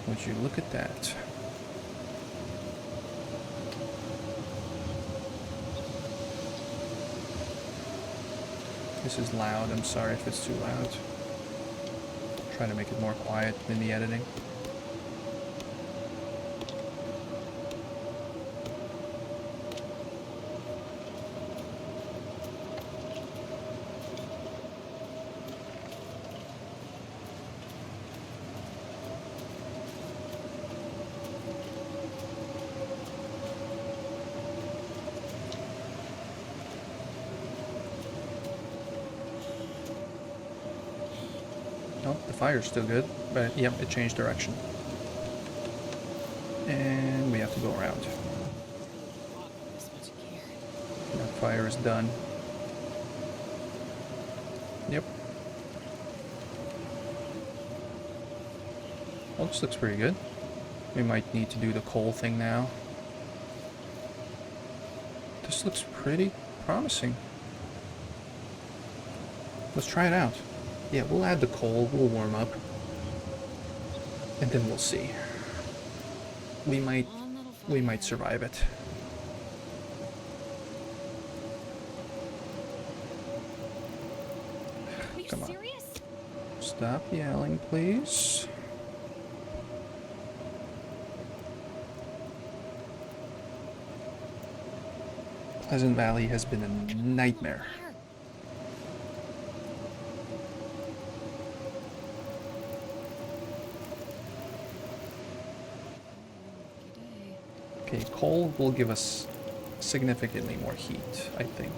Would you look at that? This is loud. I'm sorry if it's too loud. Try to make it more quiet in the editing. Oh, the fire's still good, but yep, it changed direction. And we have to go around. Walk with this much gear. That fire is done. Yep. Well, this looks pretty good. We might need to do the coal thing now. This looks pretty promising. Let's try it out. Yeah, we'll add the coal, we'll warm up. And then we'll see. We might survive it. Are you Come on. serious? Stop yelling, please. Pleasant Valley has been a nightmare. Fire. Lucky day. Okay, coal will give us significantly more heat, I think.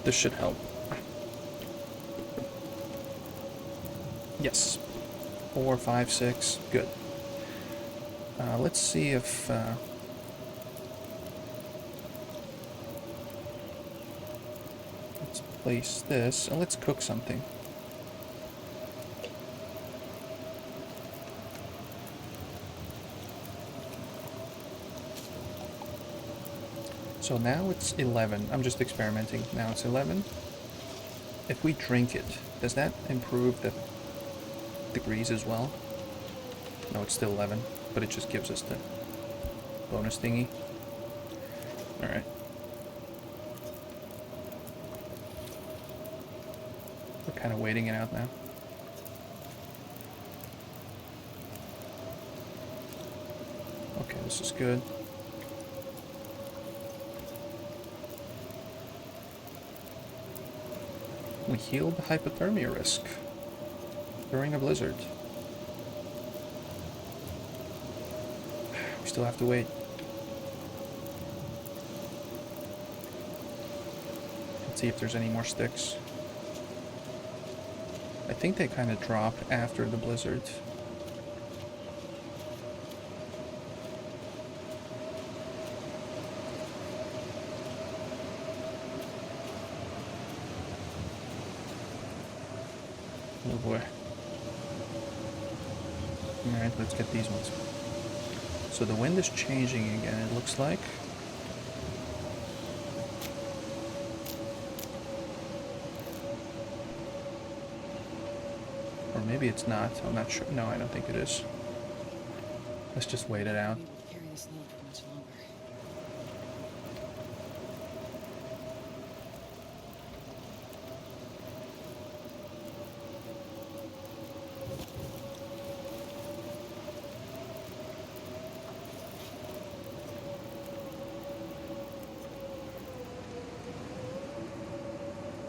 This should help. Yes. 4, 5, 6. Good. Let's see if... let's place this, and let's cook something. So now it's 11. I'm just experimenting. Now it's 11. If we drink it, does that improve the degrees as well? No, it's still 11, but it just gives us the bonus thingy. Alright. We're kind of waiting it out now. Okay, this is good. We healed the hypothermia risk during a blizzard. We still have to wait. Let's see if there's any more sticks. I think they kind of drop after the blizzard. Oh boy. Alright, let's get these ones. So the wind is changing again, it looks like. Or maybe it's not, I'm not sure. No, I don't think it is. Let's just wait it out. Be able to carry this load for much longer.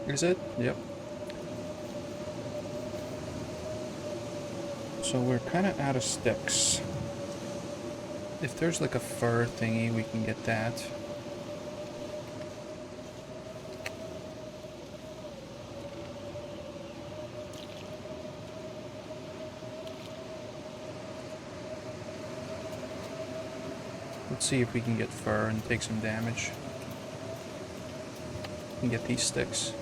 Is it? Yep. So we're kind of out of sticks. If there's like a fur thingy, we can get that. Let's see if we can get fur and take some damage. And get these sticks.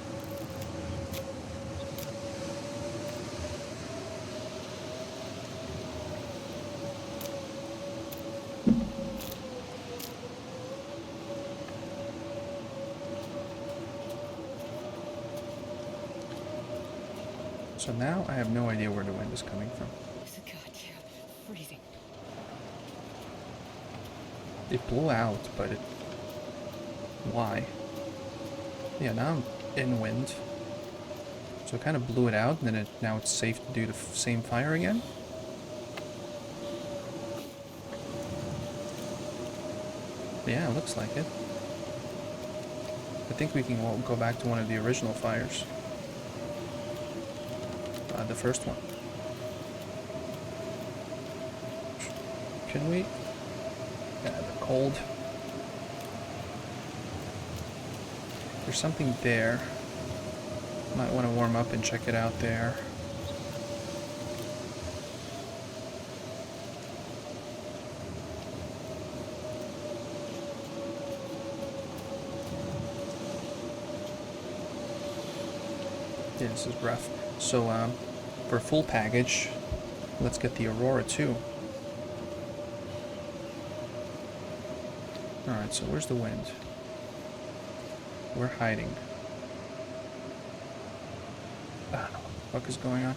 So now I have no idea where the wind is coming from. Goddamn, freezing. It blew out, but it... Why? Yeah, now I'm in wind. So it kind of blew it out, and then now it's safe to do the same fire again? Yeah, it looks like it. I think we can go back to one of the original fires. The first one. Can we? Yeah, they're cold. There's something there. Might want to warm up and check it out there. Yeah, this is rough. So, for a full package, let's get the Aurora too. Alright, so where's the wind? We're hiding. I don't know what the fuck is going on.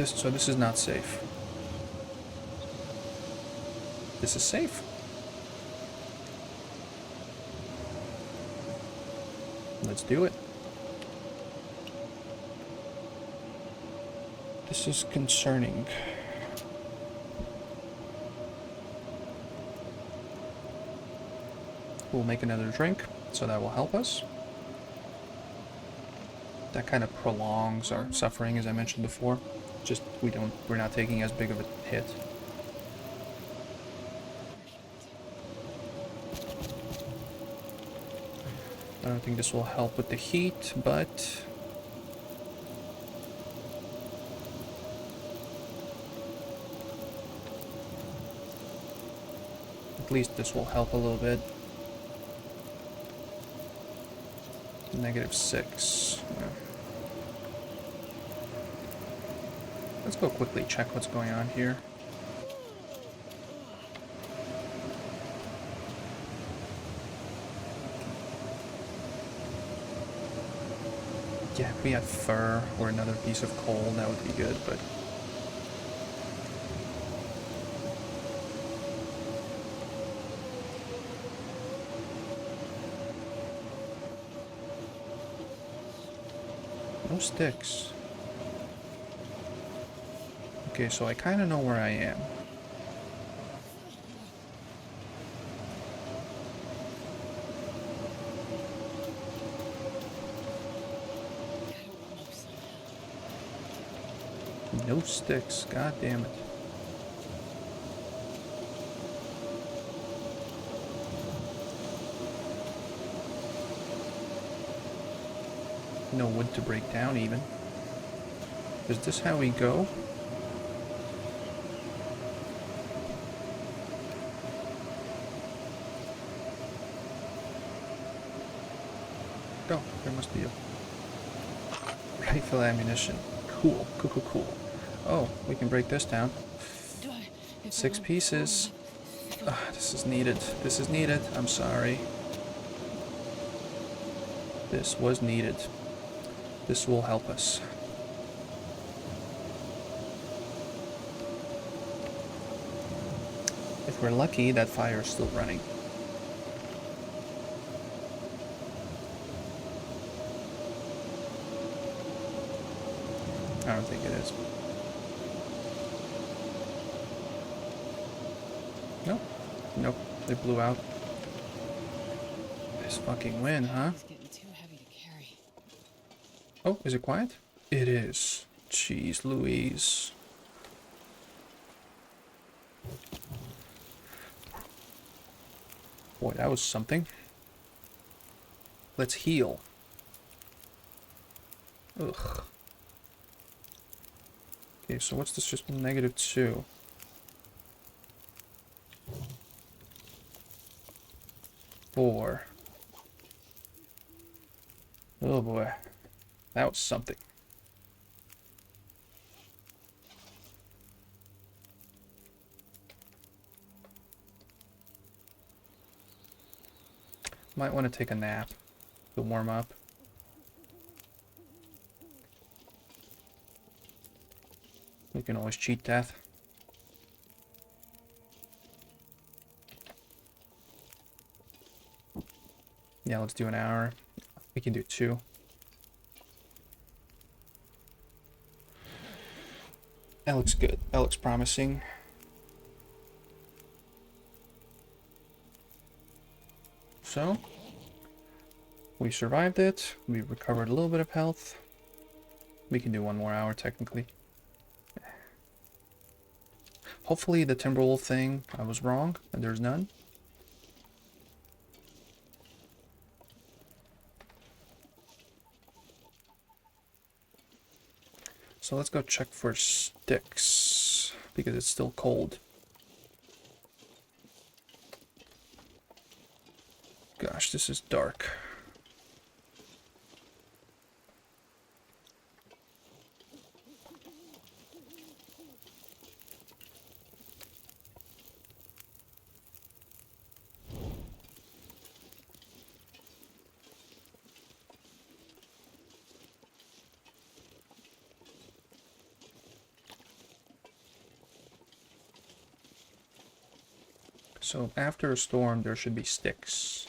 So this is not safe. This is safe. Let's do it. This is concerning. We'll make another drink, so that will help us. That kind of prolongs our suffering, as I mentioned before. Just we're not taking as big of a hit. I don't think this will help with the heat, but at least this will help a little bit. -6. Yeah. Let's go quickly check what's going on here. Yeah, if we had fur or another piece of coal, that would be good, but no sticks. Okay, so I kind of know where I am. No sticks, god damn it. No wood to break down even. Is this how we go? Oh, there must be a rifle ammunition. Cool, cool, cool, cool. Oh, we can break this down. 6 pieces. This is needed. This is needed. I'm sorry. This was needed. This will help us. If we're lucky, that fire is still running. I don't think it is. Nope. Nope. They blew out. This fucking wind, huh? It's getting too heavy to carry. Oh, is it quiet? It is. Jeez Louise. Boy, that was something. Let's heal. Ugh. Okay, so what's this? Just -2. Four. Oh boy. That was something. Might want to take a nap to warm up. We can always cheat death. Yeah, let's do an hour. We can do 2. That looks good. That looks promising. So, we survived it. We recovered a little bit of health. We can do 1 more hour, technically. Hopefully the Timberwolf thing, I was wrong, and there's none. So let's go check for sticks, because it's still cold. Gosh, this is dark. So after a storm, there should be sticks.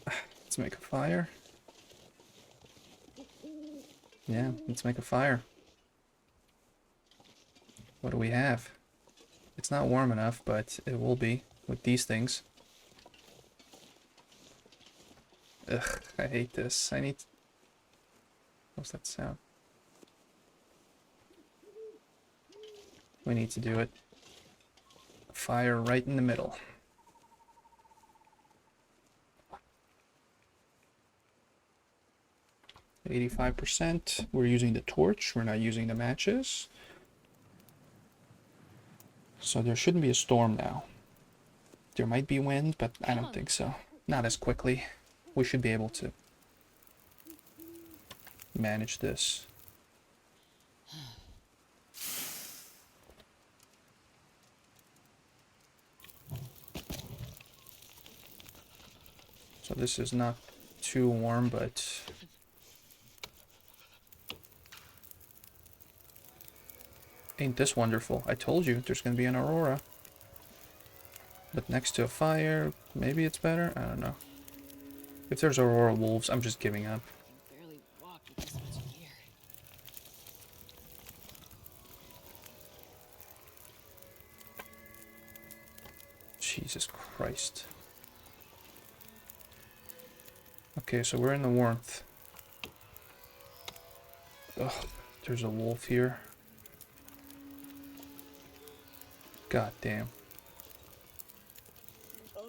Let's make a fire. Yeah, let's make a fire. What do we have? It's not warm enough, but it will be with these things. Ugh, I hate this. I need... What's that sound? We need to do it. Fire right in the middle. At 85%. We're using the torch. We're not using the matches. So there shouldn't be a storm now. There might be wind, but I don't think so. Not as quickly. We should be able to manage this. So this is not too warm, but ain't this wonderful? I told you there's gonna be an aurora. But next to a fire, maybe it's better? I don't know. If there's aurora wolves, I'm just giving up. I can barely walk with this much gear. Jesus Christ. Okay, so we're in the warmth. Ugh, there's a wolf here. God damn. The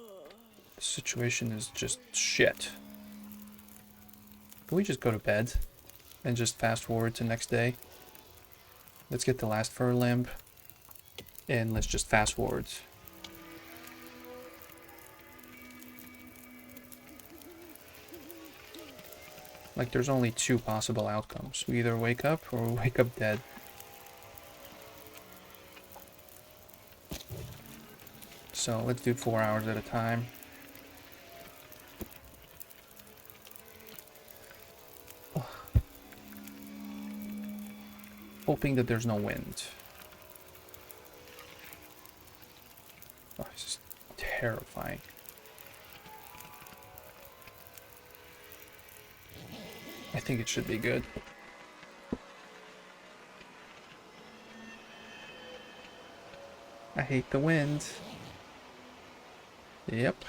situation is just shit. Can we just go to bed and just fast forward to next day? Let's get the last fur limb and let's just fast forward. Like, there's only two possible outcomes. We either wake up or we wake up dead. So let's do 4 hours at a time. Ugh. Hoping that there's no wind. Oh, this is terrifying. I think it should be good. I hate the wind. Yep,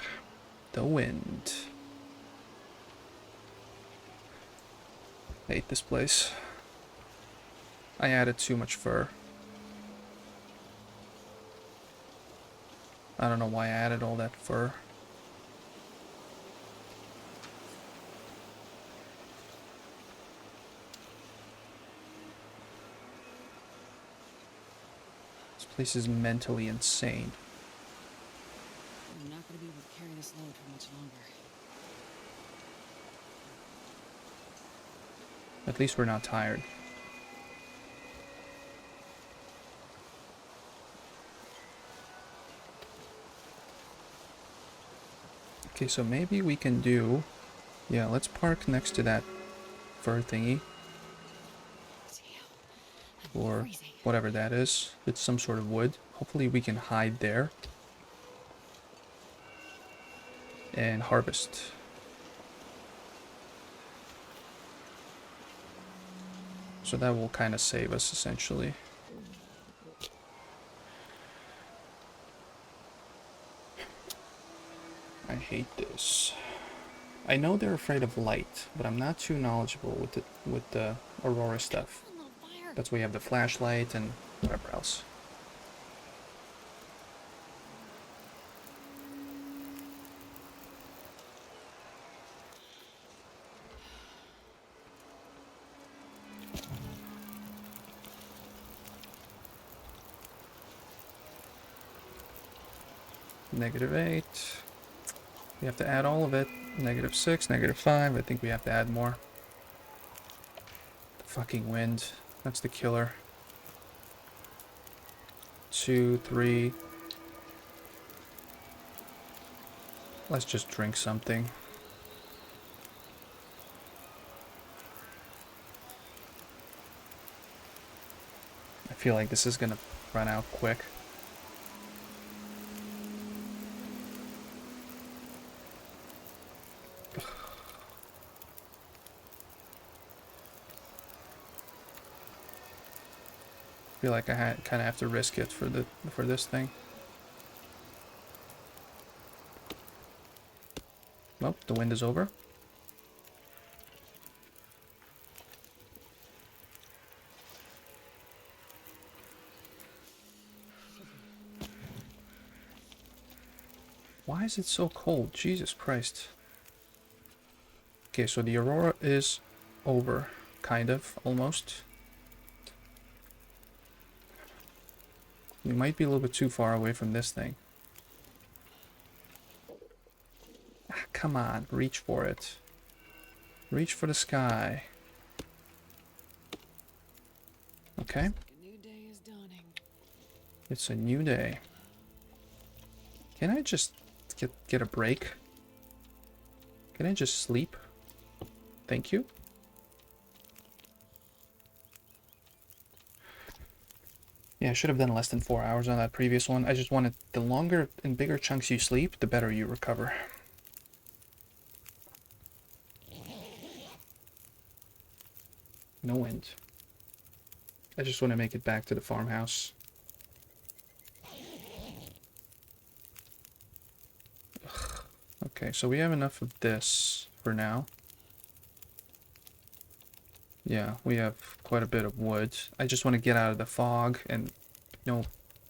the wind. I hate this place. I added too much fur. I don't know why I added all that fur. This place is mentally insane. I'm not going to be able to carry this load for much longer. At least we're not tired. Okay, so maybe we can do... Yeah, let's park next to that fur thingy. Damn, I'm Or freezing. whatever that is. It's some sort of wood. Hopefully we can hide there. And harvest. So that will kind of save us, essentially. I hate this. I know they're afraid of light, but I'm not too knowledgeable with the aurora stuff. A little fire. That's why you have the flashlight and whatever else. -8. We have to add all of it. -6, -5. I think we have to add more. The fucking wind. That's the killer. 2, 3. Let's just drink something. feel like this is gonna run out quick. Feel like I kind of have to risk it for this thing. Well, the wind is over. Why is it so cold? Jesus Christ. Okay, so the aurora is over, kind of, almost. We might be a little bit too far away from this thing. Ah, come on, reach for it. Reach for the sky. Okay. A new day is dawning. It's a new day. Can I just get a break? Can I just sleep? Thank you. Yeah, I should have done less than 4 hours on that previous one. I just wanted the longer and bigger chunks you sleep, the better you recover. No wind. I just want to make it back to the farmhouse. Ugh. Okay, so we have enough of this for now. Yeah, we have quite a bit of wood. I just want to get out of the fog and,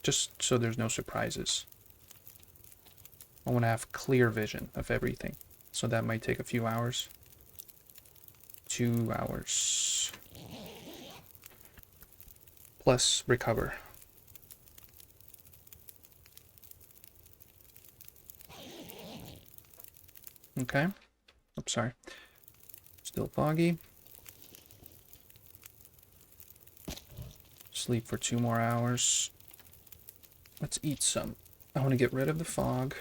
just so there's no surprises. I want to have clear vision of everything. So that might take a few hours. 2 hours. Plus recover. Okay. I'm sorry. Still foggy. Sleep for 2 more hours. Let's eat some. I want to get rid of the fog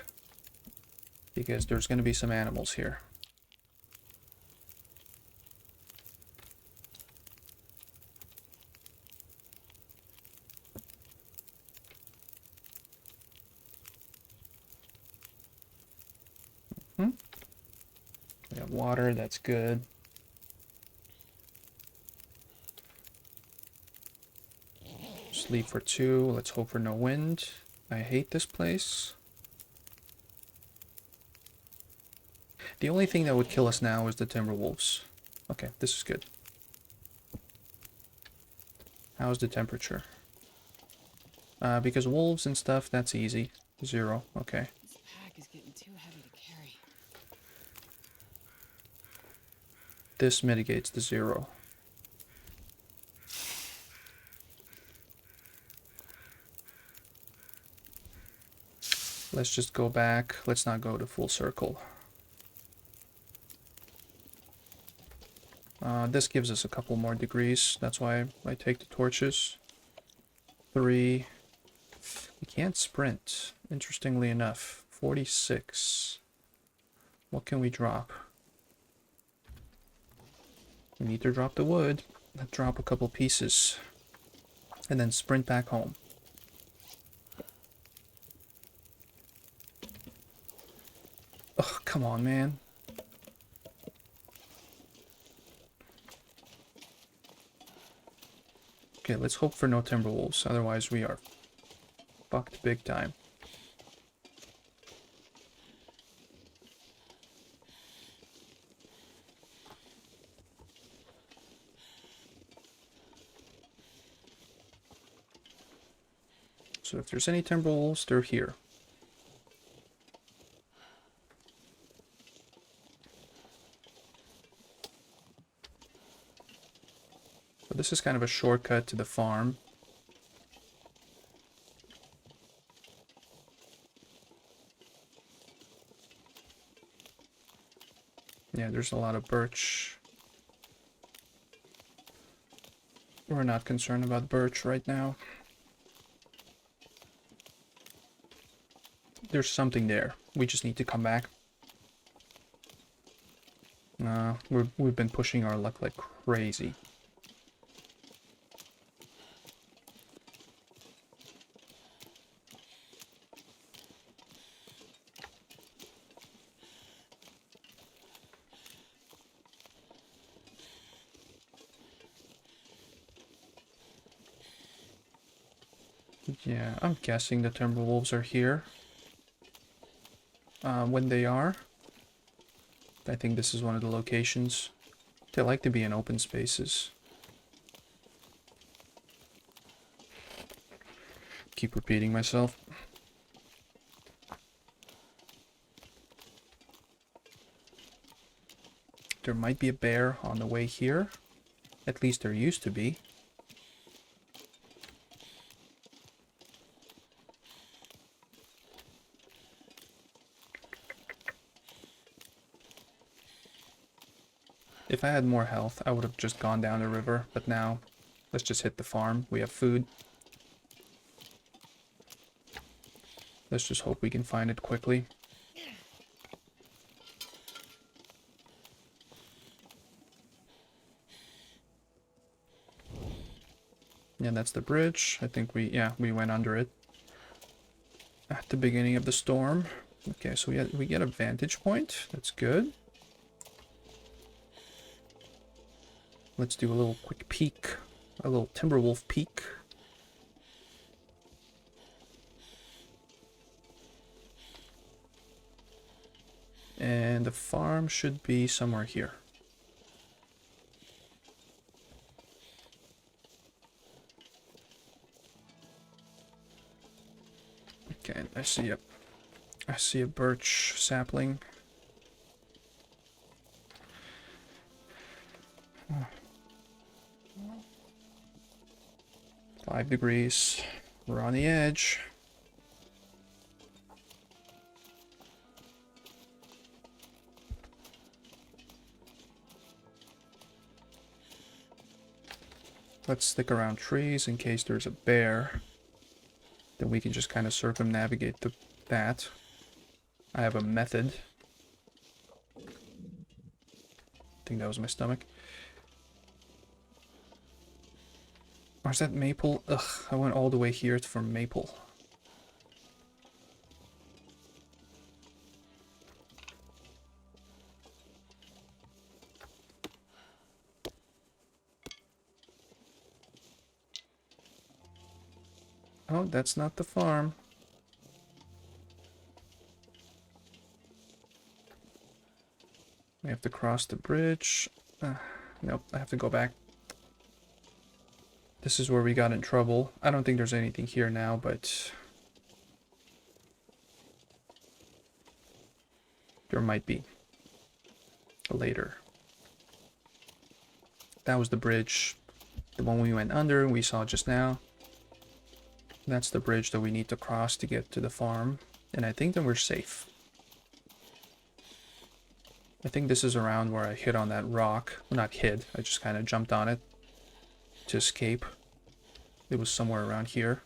because there's going to be some animals here. We have water, that's good. Sleep for 2. Let's hope for no wind. I hate this place. The only thing that would kill us now is the Timberwolves. Okay, this is good. How's the temperature? Because wolves and stuff, that's easy. 0, okay. This pack is getting too heavy to carry. This mitigates the 0. Let's just go back. Let's not go to full circle. This gives us a couple more degrees. That's why I take the torches. 3. You can't sprint, interestingly enough. 46. What can we drop? We need to drop the wood. Let's drop a couple pieces. And then sprint back home. Oh, come on, man. Okay, let's hope for no Timberwolves. Otherwise, we are fucked big time. So if there's any Timberwolves, they're here. So this is kind of a shortcut to the farm. Yeah, there's a lot of birch. We're not concerned about birch right now. There's something there. We just need to come back. We've been pushing our luck like crazy. Yeah, I'm guessing the Timberwolves are here. When they are, I think this is one of the locations. They like to be in open spaces. Keep repeating myself. There might be a bear on the way here. At least there used to be. If I had more health, I would have just gone down the river, but now, let's just hit the farm. We have food. Let's just hope we can find it quickly. Yeah, that's the bridge. I think we went under it at the beginning of the storm. Okay, so we get a vantage point. That's good. Let's do a little quick peek. A little Timberwolf peek. And the farm should be somewhere here. Okay, I see a birch sapling. 5 degrees. We're on the edge. Let's stick around trees in case there's a bear. Then we can just kind of circumnavigate that. I have a method. I think that was my stomach. Or is that maple? Ugh, I went all the way here for maple. Oh, that's not the farm. We have to cross the bridge. Nope, I have to go back. This is where we got in trouble. I don't think there's anything here now, but there might be later. That was the bridge. The one we went under, we saw just now. That's the bridge that we need to cross to get to the farm. And I think that we're safe. I think this is around where I hit on that rock. Well, not hit, I just kind of jumped on it to escape. It was somewhere around here.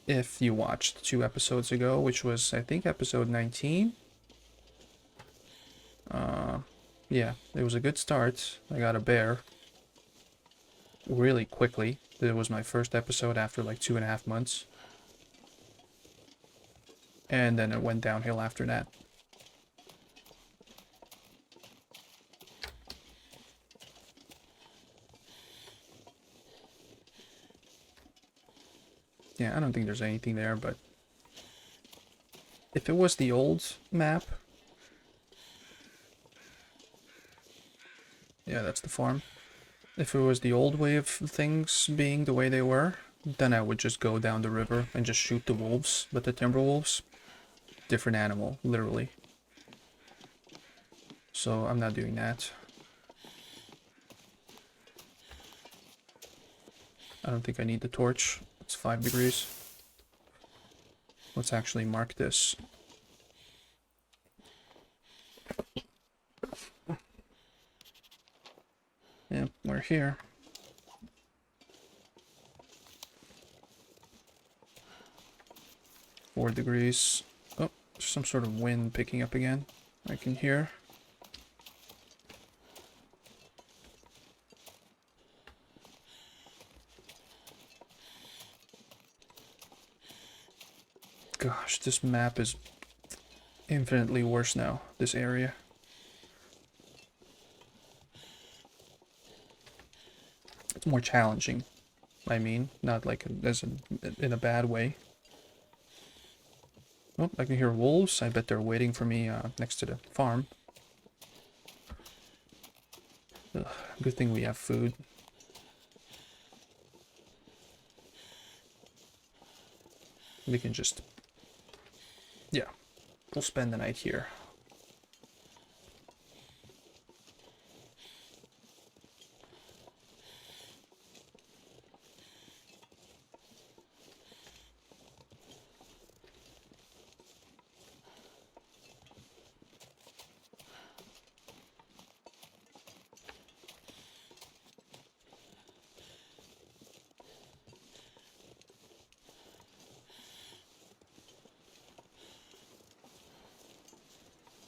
If you watched 2 episodes ago, which was, I think, episode 19. Yeah, it was a good start. I got a bear really quickly. It was my first episode after like 2.5 months. And then it went downhill after that. Yeah, I don't think there's anything there, but if it was the old map, yeah, that's the farm. If it was the old way of things being the way they were, then I would just go down the river and just shoot the wolves. But the Timberwolves, different animal, literally. So I'm not doing that. I don't think I need the torch. It's 5 degrees. Let's actually mark this. Yeah, we're here. Four degrees. Oh, there's some sort of wind picking up again. I can hear. Gosh, this map is infinitely worse now, this area. It's more challenging. I mean, not like in a bad way. Oh, I can hear wolves. I bet they're waiting for me next to the farm. Ugh, good thing we have food. We can just... Yeah, we'll spend the night here.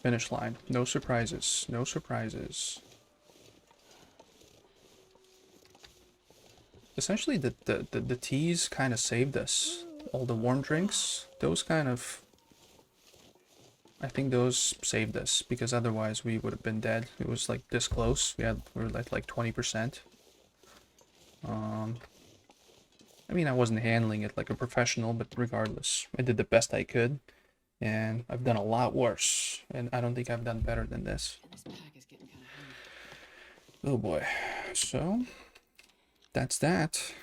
Finish line. No surprises. No surprises. Essentially, the teas kind of saved us. All the warm drinks, those kind of... I think those saved us, because otherwise we would have been dead. It was like this close. We were at like 20%. I mean, I wasn't handling it like a professional, but regardless, I did the best I could. And I've done a lot worse, and I don't think I've done better than this. This pack is getting kind of heavy. Oh boy. So, that's that.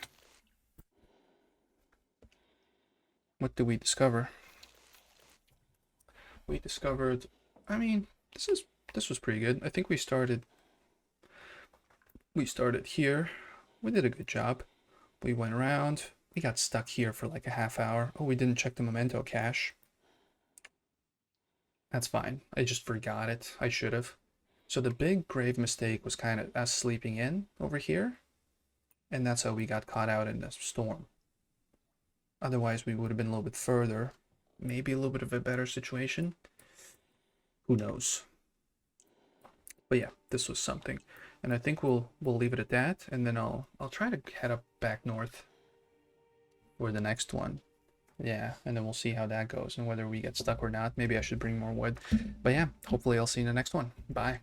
What did we discover? We discovered, I mean, this was pretty good. I think we started here. We did a good job. We went around. We got stuck here for like a half hour. Oh, we didn't check the memento cache. That's fine. I just forgot it. I should have. So the big grave mistake was kind of us sleeping in over here. And that's how we got caught out in the storm. Otherwise, we would have been a little bit further. Maybe a little bit of a better situation. Who knows? But yeah, this was something. And I think we'll leave it at that. And then I'll try to head up back north for the next one. Yeah, and then we'll see how that goes and whether we get stuck or not. Maybe I should bring more wood. But yeah, hopefully I'll see you in the next one. Bye.